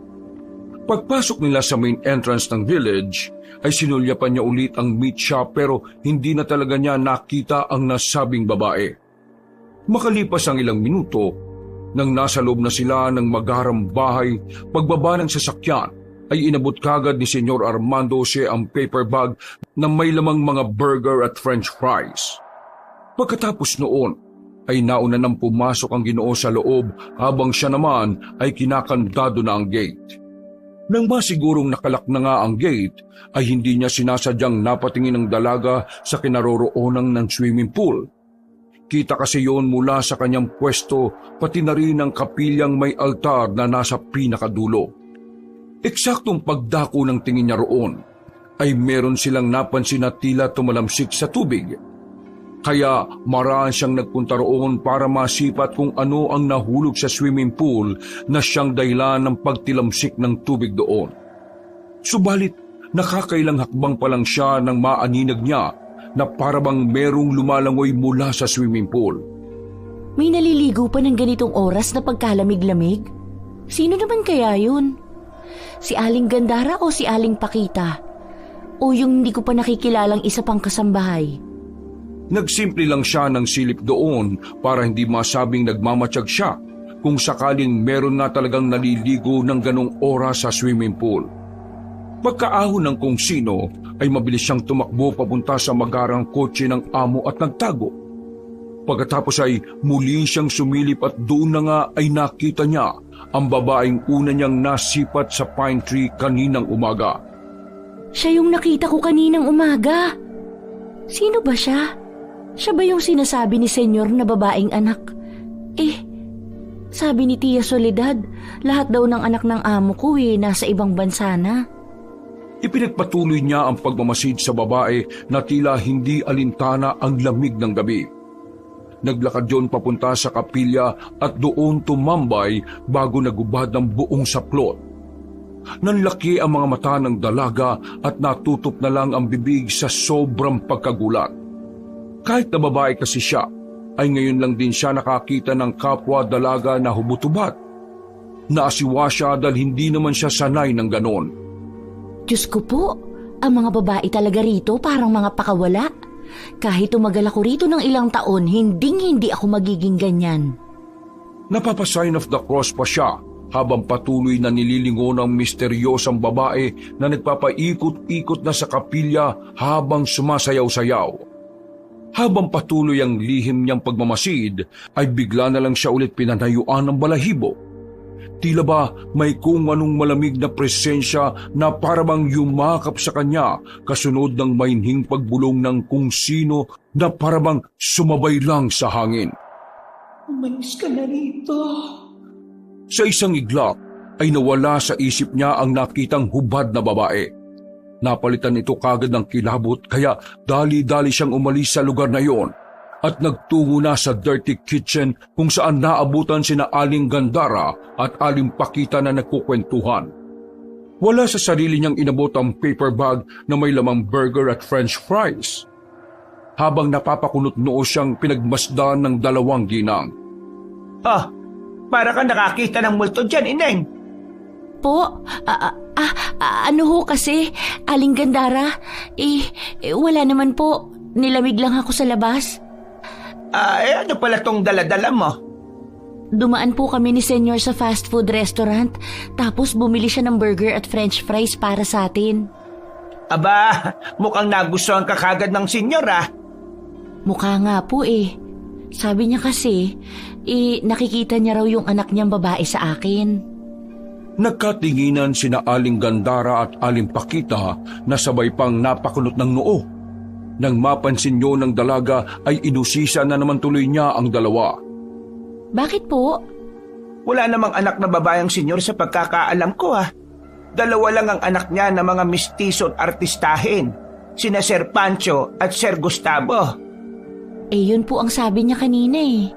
Pagpasok nila sa main entrance ng village ay sinulyapan niya ulit ang meat shop pero hindi na talaga niya nakita ang nasabing babae. Makalipas ang ilang minuto, nang nasa loob na sila ng magarang bahay, pagbaba ng sasakyan ay inabot kagad ni Senyor Armando siya ang paper bag na may lamang mga burger at french fries. Pagkatapos noon, ay nauna nang pumasok ang Ginoo sa loob habang siya naman ay kinakandado na ang gate. Nang masigurong nakalak na nga ang gate, ay hindi niya sinasadyang napatingin ng dalaga sa kinaroroonan ng swimming pool. Kita kasi yon mula sa kanyang pwesto pati na rin ang kapilyang may altar na nasa pinakadulo. Eksaktong pagdako ng tingin niya roon, ay meron silang napansin na tila tumalamsik sa tubig. Kaya maraan siyang nagpunta roon para masipat kung ano ang nahulog sa swimming pool na siyang dahilan ng pagtilamsik ng tubig doon. Subalit, nakakailang hakbang pa lang siya nang maaninag niya na parabang merong lumalangoy mula sa swimming pool. May naliligo pa ng ganitong oras na pagkalamig-lamig? Sino naman kaya yun? Si Aling Gandara o si Aling Pakita? O yung hindi ko pa nakikilalang isa pang kasambahay? Nagsimple lang siya ng silip doon para hindi masabing nagmamatsyag siya kung sakaling meron na talagang naliligo ng ganong oras sa swimming pool. Pagkaahon ng kung sino ay mabilis siyang tumakbo papunta sa magarang kotse ng amo at nagtago. Pagkatapos ay muli siyang sumilip at doon na nga ay nakita niya ang babaeng una niyang nasipat sa pine tree kaninang umaga. Siya yung nakita ko kaninang umaga. Sino ba siya? Siya ba yung sinasabi ni Senyor na babaeng anak? Sabi ni Tia Soledad, lahat daw ng anak ng amo ko nasa ibang bansa na. Ipinagpatuloy niya ang pagmamasid sa babae na tila hindi alintana ang lamig ng gabi. Naglakad yon papunta sa kapilya at doon tumambay bago nagubad ng buong saplot. Nanlaki ang mga mata ng dalaga at natutop na lang ang bibig sa sobrang pagkagulat. Kahit na babae kasi siya, ay ngayon lang din siya nakakita ng kapwa dalaga na hubot-hubat. Naasiwa siya dahil hindi naman siya sanay ng ganon. Diyos ko po, ang mga babae talaga rito parang mga pakawala. Kahit tumagal ako rito ng ilang taon, hindi ako magiging ganyan. Napapasign of the cross pa siya habang patuloy na nililingon ng misteryosang babae na nagpapaikot-ikot na sa kapilya habang sumasayaw-sayaw. Habang patuloy ang lihim niyang pagmamasid, ay bigla na lang siya ulit pinanayuan ng balahibo. Tila ba may kung anong malamig na presensya na parabang yumakap sa kanya kasunod ng mainhing pagbulong ng kung sino na parabang sumabay lang sa hangin. Umalis ka na rito. Sa isang iglap ay nawala sa isip niya ang nakitang hubad na babae. Napalitan ito kagad ng kilabot kaya dali-dali siyang umalis sa lugar na yon at nagtungo na sa dirty kitchen kung saan naabutan sina Aling Gandara at Aling Pakita na nagkukwentuhan. Wala sa sarili niyang inabot ang paper bag na may lamang burger at french fries. Habang napapakunot noo siyang pinagmasdan ng dalawang ginang. Para ka nakakita ng multo dyan, Ineng. Po, ano ho kasi, Aling Gandara? Wala naman po. Nilamig lang ako sa labas. Ano pala tong daladala mo? Dumaan po kami ni Senyor sa fast food restaurant, tapos bumili siya ng burger at french fries para sa atin. Aba, mukhang nagustuhan ka kagad ng senyor Mukha nga po eh. Sabi niya kasi, nakikita niya raw yung anak niyang babae sa akin. Nagkatinginan sina Aling Gandara at Aling Pakita na sabay pang napakunot ng noo. Nang mapansin niyo ng dalaga ay inusisa na naman tuloy niya ang dalawa. Bakit po? Wala namang anak na babayang senyor sa pagkakaalam ko Dalawa lang ang anak niya na mga mistiso at artistahin, sina Sir Pancho at Sir Gustavo. Yun po ang sabi niya kanina eh.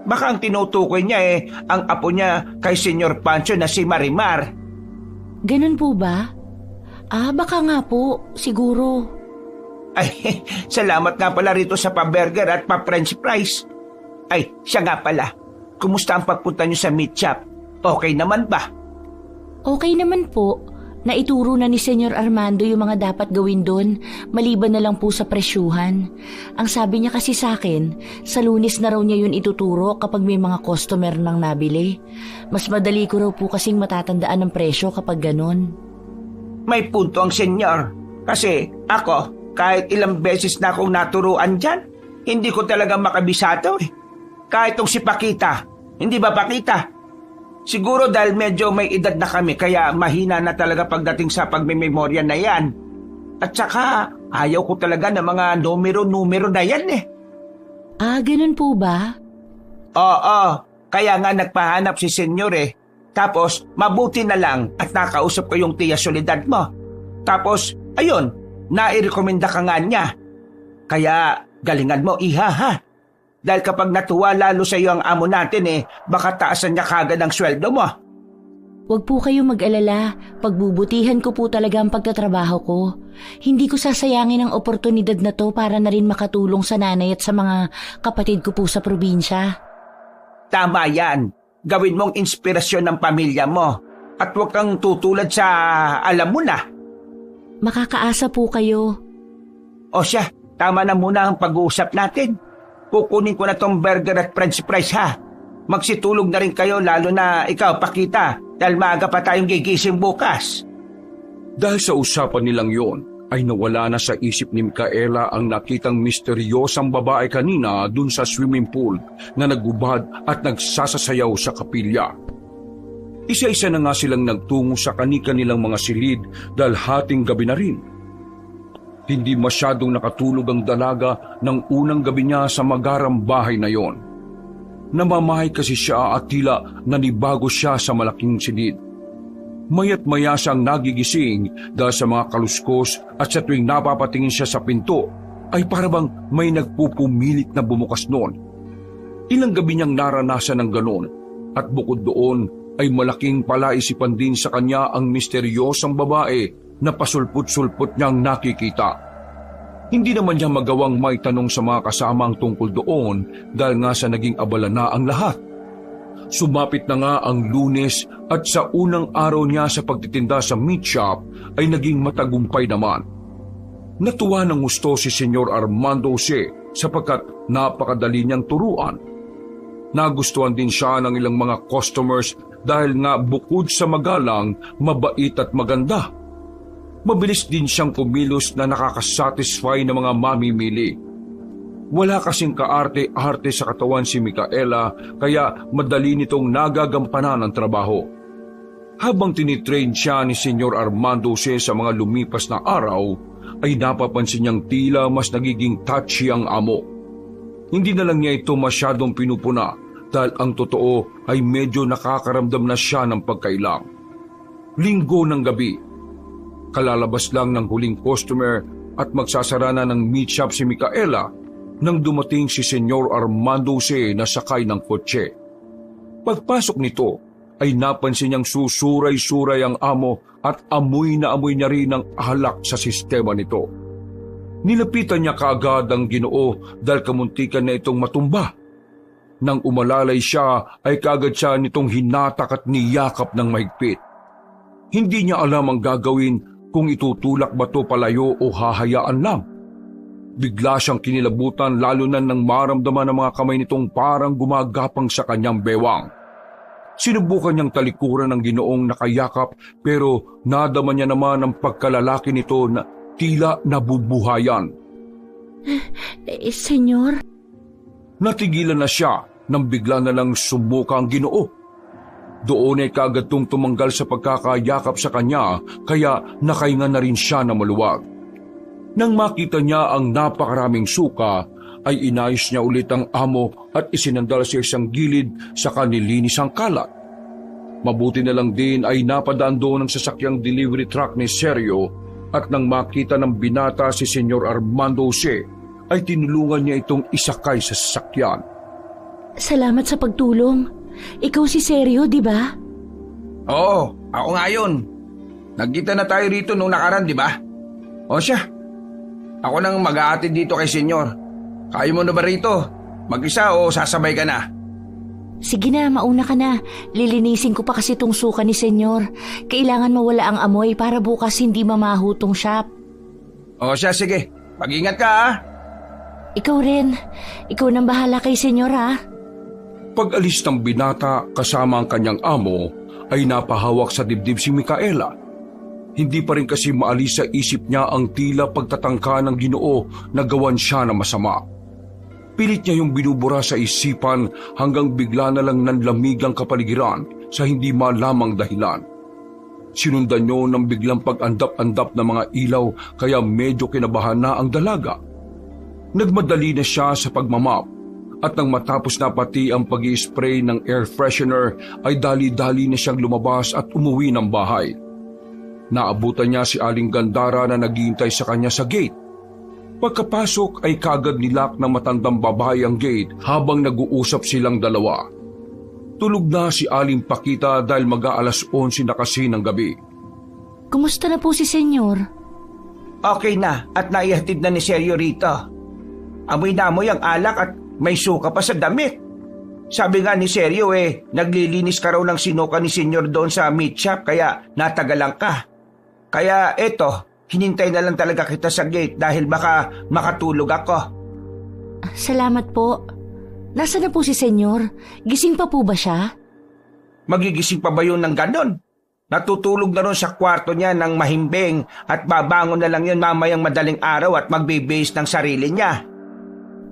Baka ang tinutukoy niya ang apo niya kay Senyor Pancho na si Marimar. Ganun po ba? Baka nga po, siguro. Ay, salamat nga pala rito sa pa-burger at pa-french fries. Ay, siya nga pala. Kumusta ang pagpunta niyo sa meat shop? Okay naman ba? Okay naman po. Naituro na ni Senyor Armando yung mga dapat gawin doon, maliban na lang po sa presyuhan. Ang sabi niya kasi sa akin, sa Lunes na raw niya yun ituturo kapag may mga customer nang nabili. Mas madali ko raw po kasing matatandaan ang presyo kapag ganun. May punto ang senyor. Kasi ako, kahit ilang beses na akong naturuan dyan, hindi ko talaga makabisado Kahit tong si Pakita, hindi ba Pakita? Siguro dahil medyo may edad na kami kaya mahina na talaga pagdating sa pagmemorya na yan. At saka ayaw ko talaga ng mga numero na yan Ganun po ba? Oo, kaya nga nagpahanap si senyor Tapos mabuti na lang at nakausap ko yung Tia Soledad mo. Tapos ayun, nairekomenda ka nga niya. Kaya galingan mo iha Dahil kapag natuwa lalo sa iyo ang amo natin baka taasan niya kagad ang sweldo mo. Huwag po kayong mag-alala, pagbubutihan ko po talaga ang pagtatrabaho ko. Hindi ko sasayangin ang oportunidad na to para na rin makatulong sa nanay at sa mga kapatid ko po sa probinsya. Tama yan. Gawin mong inspirasyon ng pamilya mo at huwag kang tutulad sa alam mo na. Makakaasa po kayo. O siya, tama na muna ang pag-uusap natin. Kukunin ko na tong burger at french fries Magsitulog na rin kayo lalo na ikaw Pakita dahil maaga pa tayong gigising bukas. Dahil sa usapan nilang yon, ay nawala na sa isip ni Micaela ang nakitang misteryosang babae kanina dun sa swimming pool na nagubad at nagsasasayaw sa kapilya. Isa-isa na nga silang nagtungo sa kani-kanilang mga silid dahil hating gabi na rin. Hindi masyadong nakatulog ang dalaga ng unang gabi niya sa magarang bahay na yon. Namamahay kasi siya at tila nanibago siya sa malaking silid. Maya't maya siyang nagigising dahil sa mga kaluskos at sa tuwing napapatingin siya sa pinto ay parabang may nagpupumilit na bumukas noon. Ilang gabi niyang naranasan ng ganon at bukod doon ay malaking palaisipan din sa kanya ang misteryosang babae na pasulput-sulput niyang nakikita. Hindi naman niya magawang may tanong sa mga kasamang tungkol doon dahil nga sa naging abala na ang lahat. Sumapit na nga ang Lunes at sa unang araw niya sa pagtitinda sa meat shop ay naging matagumpay naman. Natuwa ng gusto si Senyor Armando Jose sapagkat napakadali niyang turuan. Nagustuhan din siya ng ilang mga customers dahil nga bukod sa magalang, mabait at maganda. Mabilis din siyang kumilos na nakakasatisfy ng mga mamimili. Wala kasing kaarte-arte sa katawan si Micaela kaya madali nitong nagagampanan ang trabaho. Habang tinitrain siya ni Senyor Armando Jose sa mga lumipas na araw, ay napapansin niyang tila mas nagiging touchy ang amo. Hindi na lang niya ito masyadong pinupuna dahil ang totoo ay medyo nakakaramdam na siya ng pagkailang. Linggo ng gabi, kalalabas lang ng huling customer at magsasara na ng meat shop si Micaela nang dumating si Senyor Armando Jose na sakay ng kotse. Pagpasok nito ay napansin niyang susuray-suray ang amo at amoy na amoy niya rin ang alak sa sistema nito. Nilapitan niya kaagad ang Ginoo dahil kamuntikan na itong matumba. Nang umalalay siya ay kaagad siya nitong hinatak at niyakap ng mahigpit. Hindi niya alam ang gagawin kung itutulak ba to palayo o hahayaan lang. Bigla siyang kinilabutan lalo na nang maramdaman ng mga kamay nitong parang gumagapang sa kanyang bewang. Sinubukan niyang talikuran ng Ginoong nakayakap pero nadama niya naman ang pagkalalaki nito na tila nabubuhayan. Senyor? Natigilan na siya nang bigla na lang sumuka ang Ginoo. Doon ay kaagad tumanggal sa pagkakayakap sa kanya kaya nakahinga na rin siya na maluwag. Nang makita niya ang napakaraming suka, ay inayos niya ulit ang amo at isinandal sa isang gilid sa kanilinis ang kalat. Mabuti na lang din ay napadaan doon ang sasakyang delivery truck ni Sergio at nang makita ng binata si Senyor Armando Jose, ay tinulungan niya itong isakay sa sasakyan. Salamat sa pagtulong. Ikaw si Sergio, di ba? Oo, ako nga yun. Nagkita na tayo rito nung nakaraan, di ba? O siya, ako nang mag-aatid dito kay Senyor. Kaya mo na ba rito? Mag-isa o sasabay ka na? Sige na, mauna ka na. Lilinisin ko pa kasi tong suka ni Senyor. Kailangan mawala ang amoy para bukas hindi mamaho tong shop. O siya, sige. Mag-ingat ka ha. Ikaw rin. Ikaw nang bahala kay Senyor ha. Pag-alis ng binata kasama ang kanyang amo, ay napahawak sa dibdib si Micaela. Hindi pa rin kasi maalis sa isip niya ang tila pagtatangka ng Ginoo na gawan siya na masama. Pilit niya yung binubura sa isipan hanggang bigla na lang nanlamig ang kapaligiran sa hindi malamang dahilan. Sinundan niyo ng biglang pag-andap-andap ng mga ilaw kaya medyo kinabahan na ang dalaga. Nagmadali na siya sa pagmamap at nang matapos na pati ang pag-i-spray ng air freshener ay dali-dali na siyang lumabas at umuwi ng bahay. Naabutan niya si Aling Gandara na naghihintay sa kanya sa gate. Pagkapasok ay kagad nilak ng matandang babae ang gate habang nag-uusap silang dalawa. Tulog na si Aling Pakita dahil mag-aalas 11 na kasi ng gabi. Kumusta na po si Senyor? Okay na at naihatid na ni Sergio rito. Amoy na amoy ang alak at may suka pa sa damit. Sabi nga ni Sergio naglilinis ka raw ng sinuka ni Senyor doon sa meat shop kaya natagalan ka. Kaya eto, hinintay na lang talaga kita sa gate dahil baka makatulog ako. Salamat po. Nasaan na po si Senyor? Gising pa po ba siya? Magigising pa ba yun ng ganon? Natutulog na ron sa kwarto niya ng mahimbing at babangon na lang yun mamayang madaling araw at magbe-base ng sarili niya.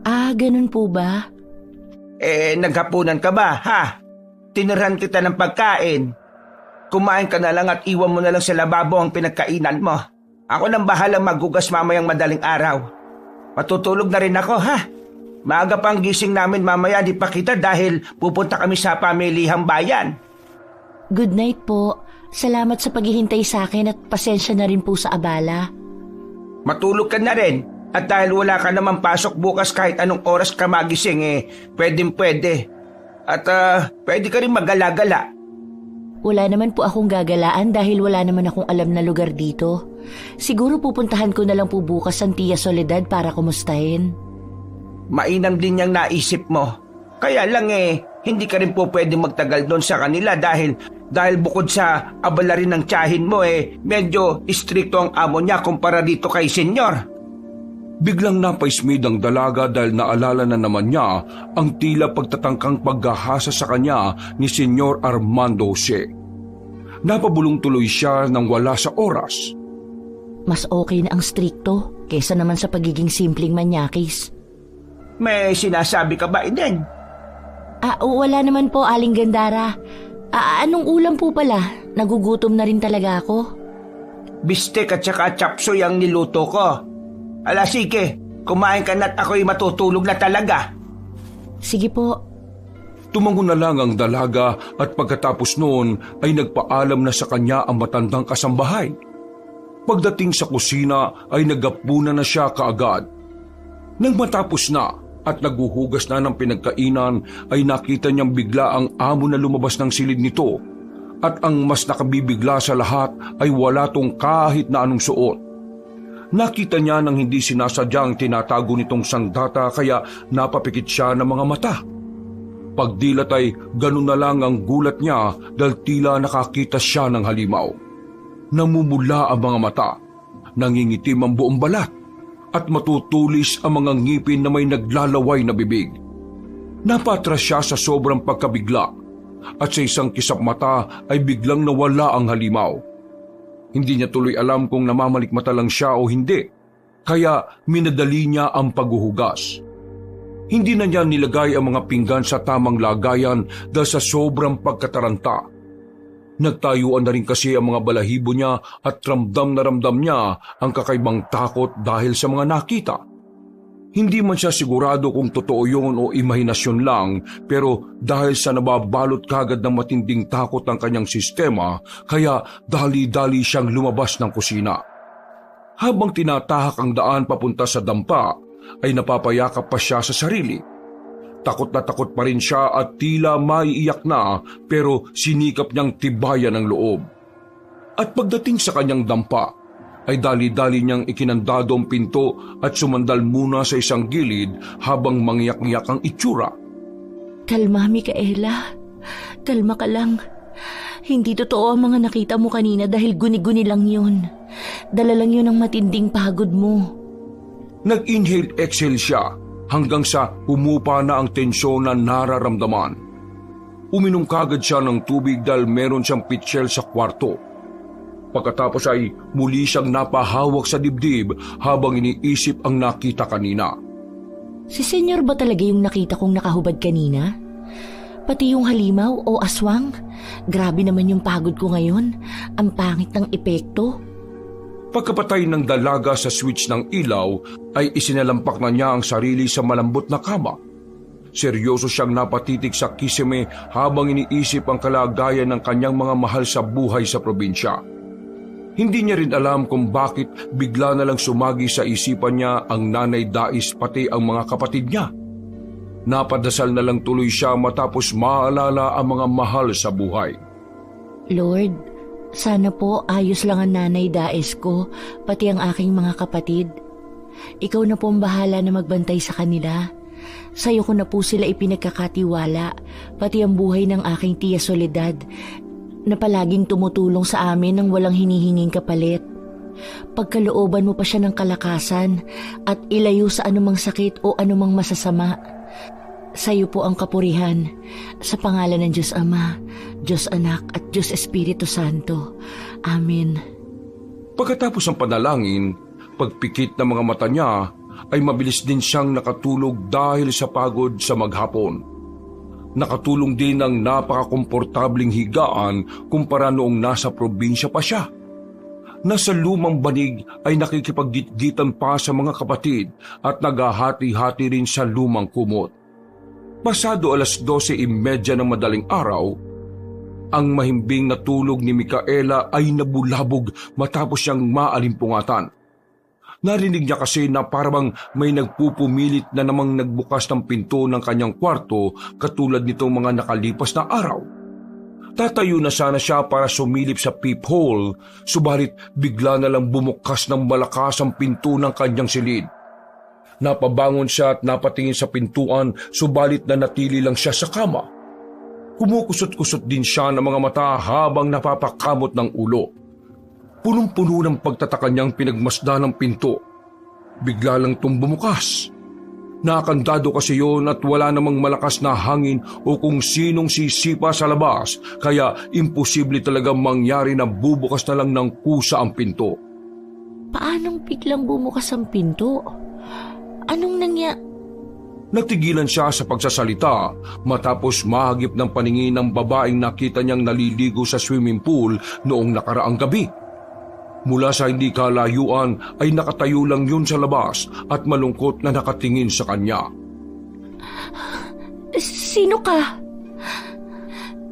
Ah, ganun po ba? Naghapunan ka ba, ha? Tinirhan kita ng pagkain. Kumain ka na lang at iwan mo na lang sa lababo ang pinagkainan mo. Ako nang bahalang maghugas mamayang madaling araw. Matutulog na rin ako, ha? Maaga pang gising namin mamaya di pa kita dahil pupunta kami sa pamilihang bayan. Good night po. Salamat sa paghihintay sa akin at pasensya na rin po sa abala. Matulog ka na rin. At dahil wala ka naman pasok bukas kahit anong oras ka magising pwede. At pwede ka rin magala-gala. Wala naman po akong gagalaan dahil wala naman akong alam na lugar dito. Siguro pupuntahan ko na lang po bukas ang Tia Soledad para kumustahin. Mainam din niyang naisip mo. Kaya lang hindi ka rin po pwede magtagal doon sa kanila dahil bukod sa abala rin ng tiyahin mo medyo istrikto ang amo niya kumpara dito kay Senyor. Biglang napaismid ang dalaga dahil naalala na naman niya ang tila pagtatangkang paghahasa sa kanya ni Senyor Armando Jose. Napabulong tuloy siya nang wala sa oras. Mas okay na ang strikto kaysa naman sa pagiging simpleng manyakis. May sinasabi ka ba, Eden? Wala naman po, Aling Gandara. Anong ulam po pala? Nagugutom na rin talaga ako. Bistek at saka chapsoy ang niluto ko. Ala sige, kumain ka na't ako'y matutulog na talaga. Sige po. Tumango na lang ang dalaga at pagkatapos noon ay nagpaalam na sa kanya ang matandang kasambahay. Pagdating sa kusina ay nagapuna na siya kaagad. Nang matapos na at naguhugas na ng pinagkainan ay nakita niyang bigla ang amo na lumabas ng silid nito at ang mas nakabibigla sa lahat ay wala tong kahit na anong suot. Nakita niya nang hindi sinasadyang tinatago nitong sandata kaya napapikit siya ng mga mata. Pagdilat ay ganun na lang ang gulat niya dahil tila nakakita siya ng halimaw. Namumula ang mga mata, nangingitim ang buong balat. at matutulis ang mga ngipin na may naglalaway na bibig. Napatras siya sa sobrang pagkabigla at sa isang kisap mata ay biglang nawala ang halimaw. Hindi niya tuloy alam kung namamalikmata lang siya o hindi, kaya minadali niya ang paghuhugas. Hindi na niya nilagay ang mga pinggan sa tamang lagayan dahil sa sobrang pagkataranta. Nagtayuan na rin kasi ang mga balahibo niya at ramdam na ramdam niya ang kakaibang takot dahil sa mga nakita. Hindi man siya sigurado kung totoo yun o imahinasyon lang, pero dahil sa nababalot kagad ng matinding takot ng kanyang sistema, kaya dali-dali siyang lumabas ng kusina. Habang tinatahak ang daan papunta sa dampa, ay napapayakap pa siya sa sarili. Takot na takot pa rin siya at tila maiiyak na, pero sinikap niyang tibayan ang loob. At pagdating sa kanyang dampa, ay dali-dali niyang ikinandado ang pinto at sumandal muna sa isang gilid habang mangyak-ngyak ang itsura. Kalma, Micaela. Kalma ka lang. Hindi totoo ang mga nakita mo kanina dahil guni-guni lang yun. Dala lang yun ang matinding pagod mo. Nag-inhale-exhale siya hanggang sa humupa na ang tensyon na nararamdaman. Uminom kagad siya ng tubig dahil meron siyang pitsyel sa kwarto. Pagkatapos ay muli siyang napahawak sa dibdib habang iniisip ang nakita kanina. Si Senyor ba talaga yung nakita kong nakahubad kanina? Pati yung halimaw o aswang? Grabe naman yung pagod ko ngayon. Ang pangit ng epekto. Pagkapatay ng dalaga sa switch ng ilaw, ay isinalampak na niya ang sarili sa malambot na kama. Seryoso siyang napatitig sa kisame habang iniisip ang kalagayan ng kanyang mga mahal sa buhay sa probinsya. Hindi niya rin alam kung bakit bigla na lang sumagi sa isipan niya ang nanay Dais pati ang mga kapatid niya. Napadasal na lang tuloy siya matapos maalala ang mga mahal sa buhay. Lord, sana po ayos lang ang nanay Dais ko, pati ang aking mga kapatid. Ikaw na po ang bahala na magbantay sa kanila. Sa'yo ko na po sila ipinagkakatiwala, pati ang buhay ng aking tiya Soledad, na palaging tumutulong sa amin nang walang hinihinging kapalit. Pagkalooban mo pa siya ng kalakasan at ilayo sa anumang sakit o anumang masasama. Sa iyo po ang kapurihan, sa pangalan ng Diyos Ama, Diyos Anak at Diyos Espiritu Santo. Amen. Pagkatapos ng panalangin, pagpikit ng mga mata niya, ay mabilis din siyang nakatulog dahil sa pagod sa maghapon. Nakatulong din ang napakakomportabling higaan kumpara noong nasa probinsya pa siya. Nasa lumang banig ay nakikipagditgitan pa sa mga kapatid at naghahati-hati rin sa lumang kumot. Pasado 12:30 ng madaling araw, ang mahimbing na tulog ni Micaela ay nabulabog matapos siyang maalimpungatan. Narinig niya kasi na parang may nagpupumilit na namang nagbukas ng pinto ng kanyang kwarto katulad nitong mga nakalipas na araw. Tatayo na sana siya para sumilip sa peephole, subalit bigla na lang bumukas ng malakas ang pinto ng kanyang silid. Napabangon siya at napatingin sa pintuan, subalit nanatili lang siya sa kama. Kumukusot-kusot din siya ng mga mata habang napapakamot ng ulo. Punong-puno ng pagtataka niyang pinagmasdan ng pinto. Bigla lang itong bumukas. Nakakandado kasi yon at wala namang malakas na hangin o kung sinong sisipa sa labas, kaya imposible talaga mangyari na bubukas na lang ng kusa ang pinto. Paanong biglang bumukas ang pinto? Anong Natigilan siya sa pagsasalita matapos mahagip ng paningin ng babaeng nakita niyang naliligo sa swimming pool noong nakaraang gabi. Mula sa hindi kalayuan ay nakatayo lang yun sa labas at malungkot na nakatingin sa kanya. Sino ka?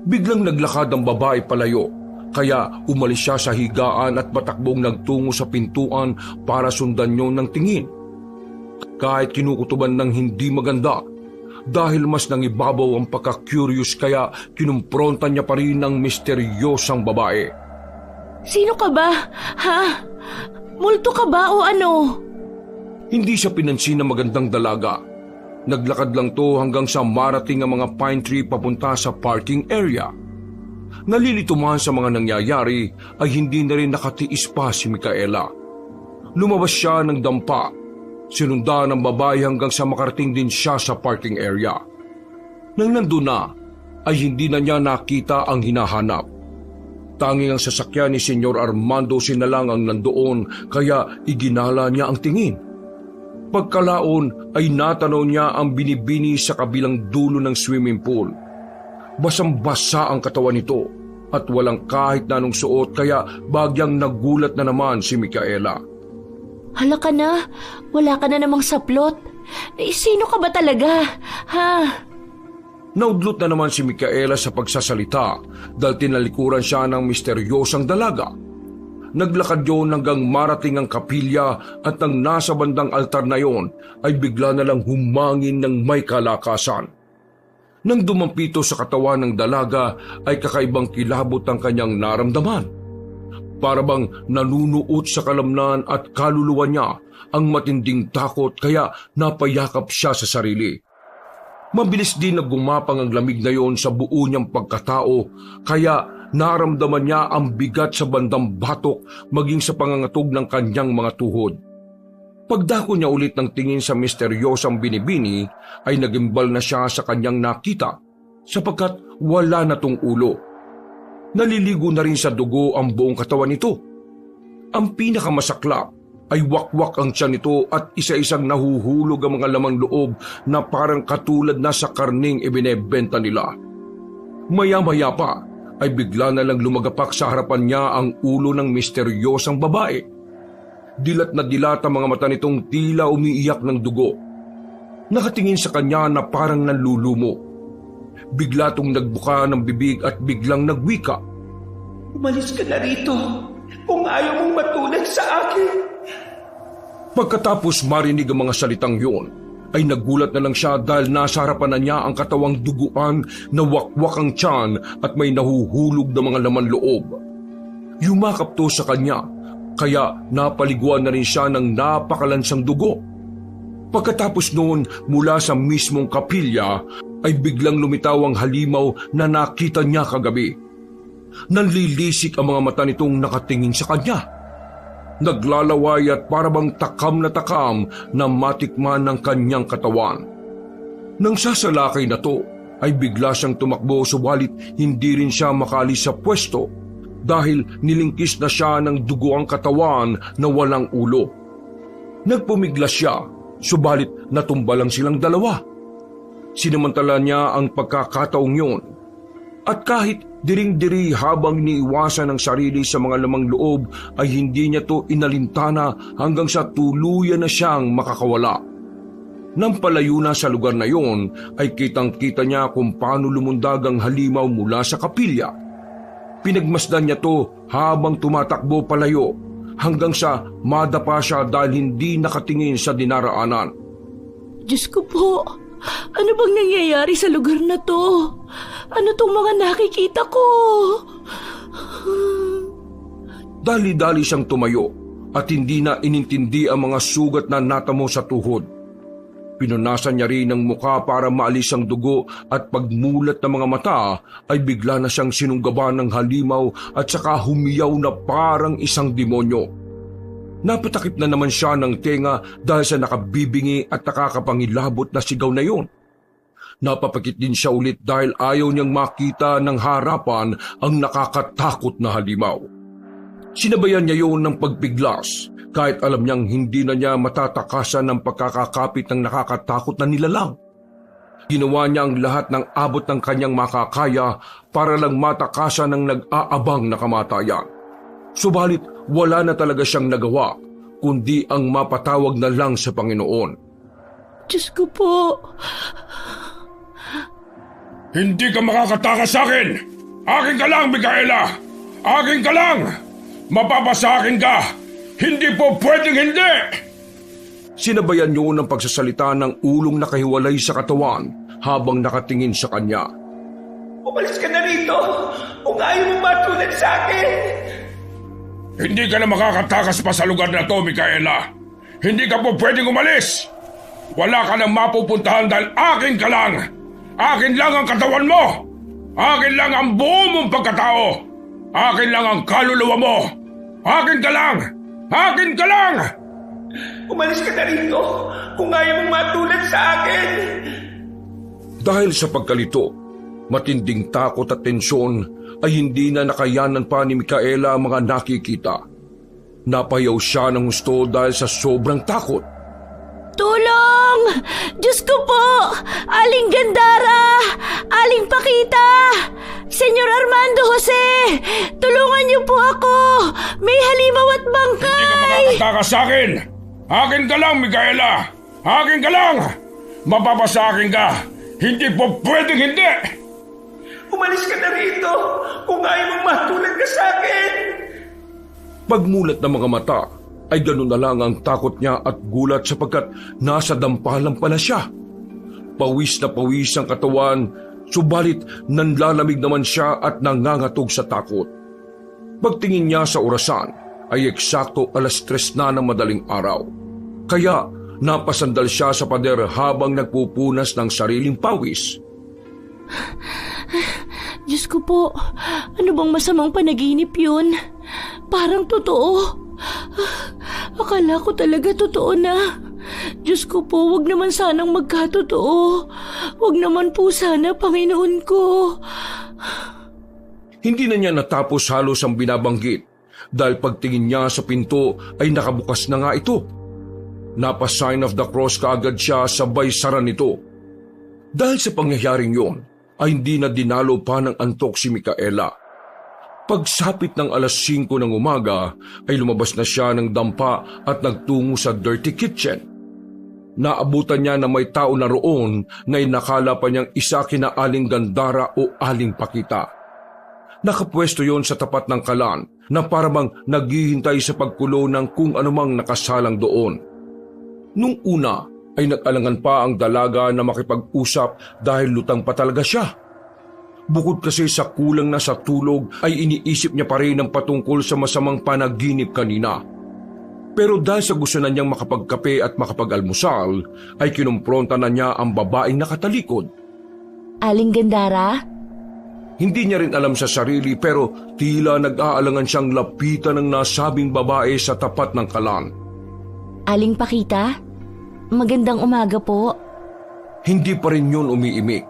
Biglang naglakad ang babae palayo, kaya umalis siya sa higaan at patakbong nagtungo sa pintuan para sundan niyo ng tingin. Kahit kinukutuban ng hindi maganda, dahil mas nangibabaw ang pagka-curious kaya kinumpronta niya pa rin ang misteryosang babae. Sino ka ba? Ha? Multo ka ba o ano? Hindi siya pinansin na magandang dalaga. Naglakad lang to hanggang sa marating ang mga pine tree papunta sa parking area. Nalilito man sa mga nangyayari ay hindi na rin nakatiis pa si Micaela. Lumabas siya ng dampa Sinundan ng babae hanggang sa makarating din siya sa parking area. Nang nandun na, ay hindi na niya nakita ang hinahanap. Tanging ang sasakyan ni Senyor Armando Sinalang ang nandoon kaya iginala niya ang tingin. Pagkalaon ay natanaw niya ang binibini sa kabilang dulo ng swimming pool. Basang-basa ang katawan nito at walang kahit na anong suot kaya bagyang nagulat na naman si Micaela. Hala ka na, wala ka na namang saplot. Sino ka ba talaga? Ha? Naudlot na naman si Micaela sa pagsasalita dahil tinalikuran siya ng misteryosang dalaga. Naglakad yun hanggang marating ang kapilya at ang nasa bandang altar na yon ay bigla na lang humangin ng may kalakasan. Nang dumampito sa katawan ng dalaga ay kakaibang kilabot ang kanyang naramdaman. Para bang nanunuot sa kalamnan at kaluluwa niya ang matinding takot kaya napayakap siya sa sarili. Mabilis din na gumapang ang lamig na yon sa buo niyang pagkatao kaya naramdaman niya ang bigat sa bandang batok maging sa pangangatog ng kanyang mga tuhod. Pagdako niya ulit ng tingin sa misteryosang binibini ay nagimbal na siya sa kanyang nakita sapagkat wala na tong ulo. Naliligo na rin sa dugo ang buong katawan nito. Ang pinakamasaklap ay wakwak ang tiyan nito at isa-isang nahuhulog ang mga lamang loob na parang katulad na sa karning ibinebenta nila. Maya-maya pa ay bigla na lang lumagapak sa harapan niya ang ulo ng misteryosang babae. Dilat na dilat ang mga mata nitong tila umiiyak ng dugo. Nakatingin sa kanya na parang nanlulumo. Bigla tong nagbuka ng bibig at biglang nagwika. Umalis ka na rito kung ayaw mong matulad sa akin. Pagkatapos marinig ang mga salitang yun, ay nagulat na lang siya dahil nasa harapan na niya ang katawang duguan na wakwak ang tiyan at may nahuhulog na mga laman loob. Yumakap to sa kanya, kaya napaliguan na rin siya ng napakalansang dugo. Pagkatapos noon, mula sa mismong kapilya, ay biglang lumitaw ang halimaw na nakita niya kagabi. Nanlilisik ang mga mata nitong nakatingin sa kanya. Naglalaway at parabang takam na matikman ng kanyang katawan. Nang sasalakay na to, ay bigla siyang tumakbo subalit hindi rin siya makalis sa pwesto dahil nilingkis na siya ng dugo ang katawan na walang ulo. Nagpumiglas siya, subalit natumba lang silang dalawa. Sinamantala niya ang pagkakataong yun. At kahit diring-diri habang iniiwasan ang sarili sa mga lamang loob ay hindi niya to inalintana hanggang sa tuluyan na siyang makakawala. Nang palayo na sa lugar na yon ay kitang-kita niya kung paano lumundag ang halimaw mula sa kapilya. Pinagmasdan niya to habang tumatakbo palayo hanggang sa madapa siya dahil hindi nakatingin sa dinaraanan. Diyos ko po, ano bang nangyayari sa lugar na to? Ano tong mga nakikita ko? Dali-dali siyang tumayo at hindi na inintindi ang mga sugat na natamo sa tuhod. Pinunasan niya rin ang muka para maalis ang dugo at pagmulat ng mga mata ay bigla na siyang sinunggaban ng halimaw at saka humiyaw na parang isang demonyo. Napatakip na naman siya ng tenga dahil sa nakabibingi at nakakapangilabot na sigaw na yun. Napapakit din siya ulit dahil ayaw niyang makita ng harapan ang nakakatakot na halimaw. Sinabayan niya yun ng pagpiglas kahit alam niyang hindi na niya matatakasan ng pagkakakapit ng nakakatakot na nilalang. Ginawa niya ang lahat ng abot ng kanyang makakaya para lang matakasan ng nag-aabang na kamatayan. Subalit wala na talaga siyang nagawa kundi ang mapatawag na lang sa Panginoon. Diyos ko po. Hindi ka makakatakas sa akin! Akin ka lang, Micaela! Akin ka lang! Mapapasakin ka! Hindi po pwedeng hindi! Sinabayan niyo ng pagsasalita ng ulong nakahiwalay sa katawan habang nakatingin sa kanya. Umalis ka na rito kung ayaw mong matulad sa akin. Hindi ka na makakatakas pa sa lugar na to, Micaela. Hindi ka po pwedeng umalis. Wala ka nang mapupuntahan dahil akin ka lang. Akin lang ang katawan mo. Akin lang ang buo mong pagkatao. Akin lang ang kaluluwa mo. Akin ka lang. Akin ka lang. Umalis ka na rito kung ayaw mong matulad sa akin. Dahil sa pagkalito, matinding takot at tensyon ay hindi na nakayanan pa ni Micaela ang mga nakikita. Napayaw siya ng gusto dahil sa sobrang takot. Tulong! Diyos ko po! Aling Gandara! Aling Pakita! Senyor Armando Jose! Tulungan niyo po ako! May halimaw at bangkay! Makakataka sa akin! Akin ka lang, Micaela! Akin ka lang! Mapapasakin ka! Hindi po pwedeng hindi! Umalis ka na rito kung ayaw mong matulad ka sa akin. Pagmulat ng mga mata, ay ganun na lang ang takot niya at gulat sapagkat nasa dampalan pala siya. Pawis na pawis ang katawan, subalit nanlalamig naman siya at nangangatog sa takot. Pagtingin niya sa orasan, ay eksakto 3:00 na ng madaling araw. Kaya napasandal siya sa pader habang nagpupunas ng sariling pawis. Diyos ko po, ano bang masamang panaginip yun? Parang totoo. Akala ko talaga totoo na. Diyos ko po, wag naman sanang magkatotoo. Wag naman po sana, Panginoon ko. Hindi na niya natapos halos ang binabanggit dahil pagtingin niya sa pinto ay nakabukas na nga ito. Napa-sign of the cross kaagad siya sabay sara nito. Dahil sa pangyayaring yon, ay hindi na dinalo pa ng antok si Micaela. Pagsapit ng 5:00 ng umaga ay lumabas na siya ng dampa at nagtungo sa dirty kitchen. Naabutan niya na may tao na roon na inakala pa niyang isa kina Aling Gandara o Aling Pakita. Nakapwesto yon sa tapat ng kalan na parabang naghihintay sa pagkulo ng kung anumang nakasalang doon. Nung una ay nag-alangan pa ang dalaga na makipag-usap dahil lutang pa talaga siya. Bukod kasi sa kulang na sa tulog ay iniisip niya pa rin ang patungkol sa masamang panaginip kanina. Pero dahil sa gusto na niyang makapagkape at makapag-almusal, ay kinumpronta na niya ang babaeng nakatalikod. Aling Gandara? Hindi niya rin alam sa sarili pero tila nag-aalangan siyang lapitan ng nasabing babae sa tapat ng kalan. Aling Pakita? Magandang umaga po. Hindi pa rin yun umiimik.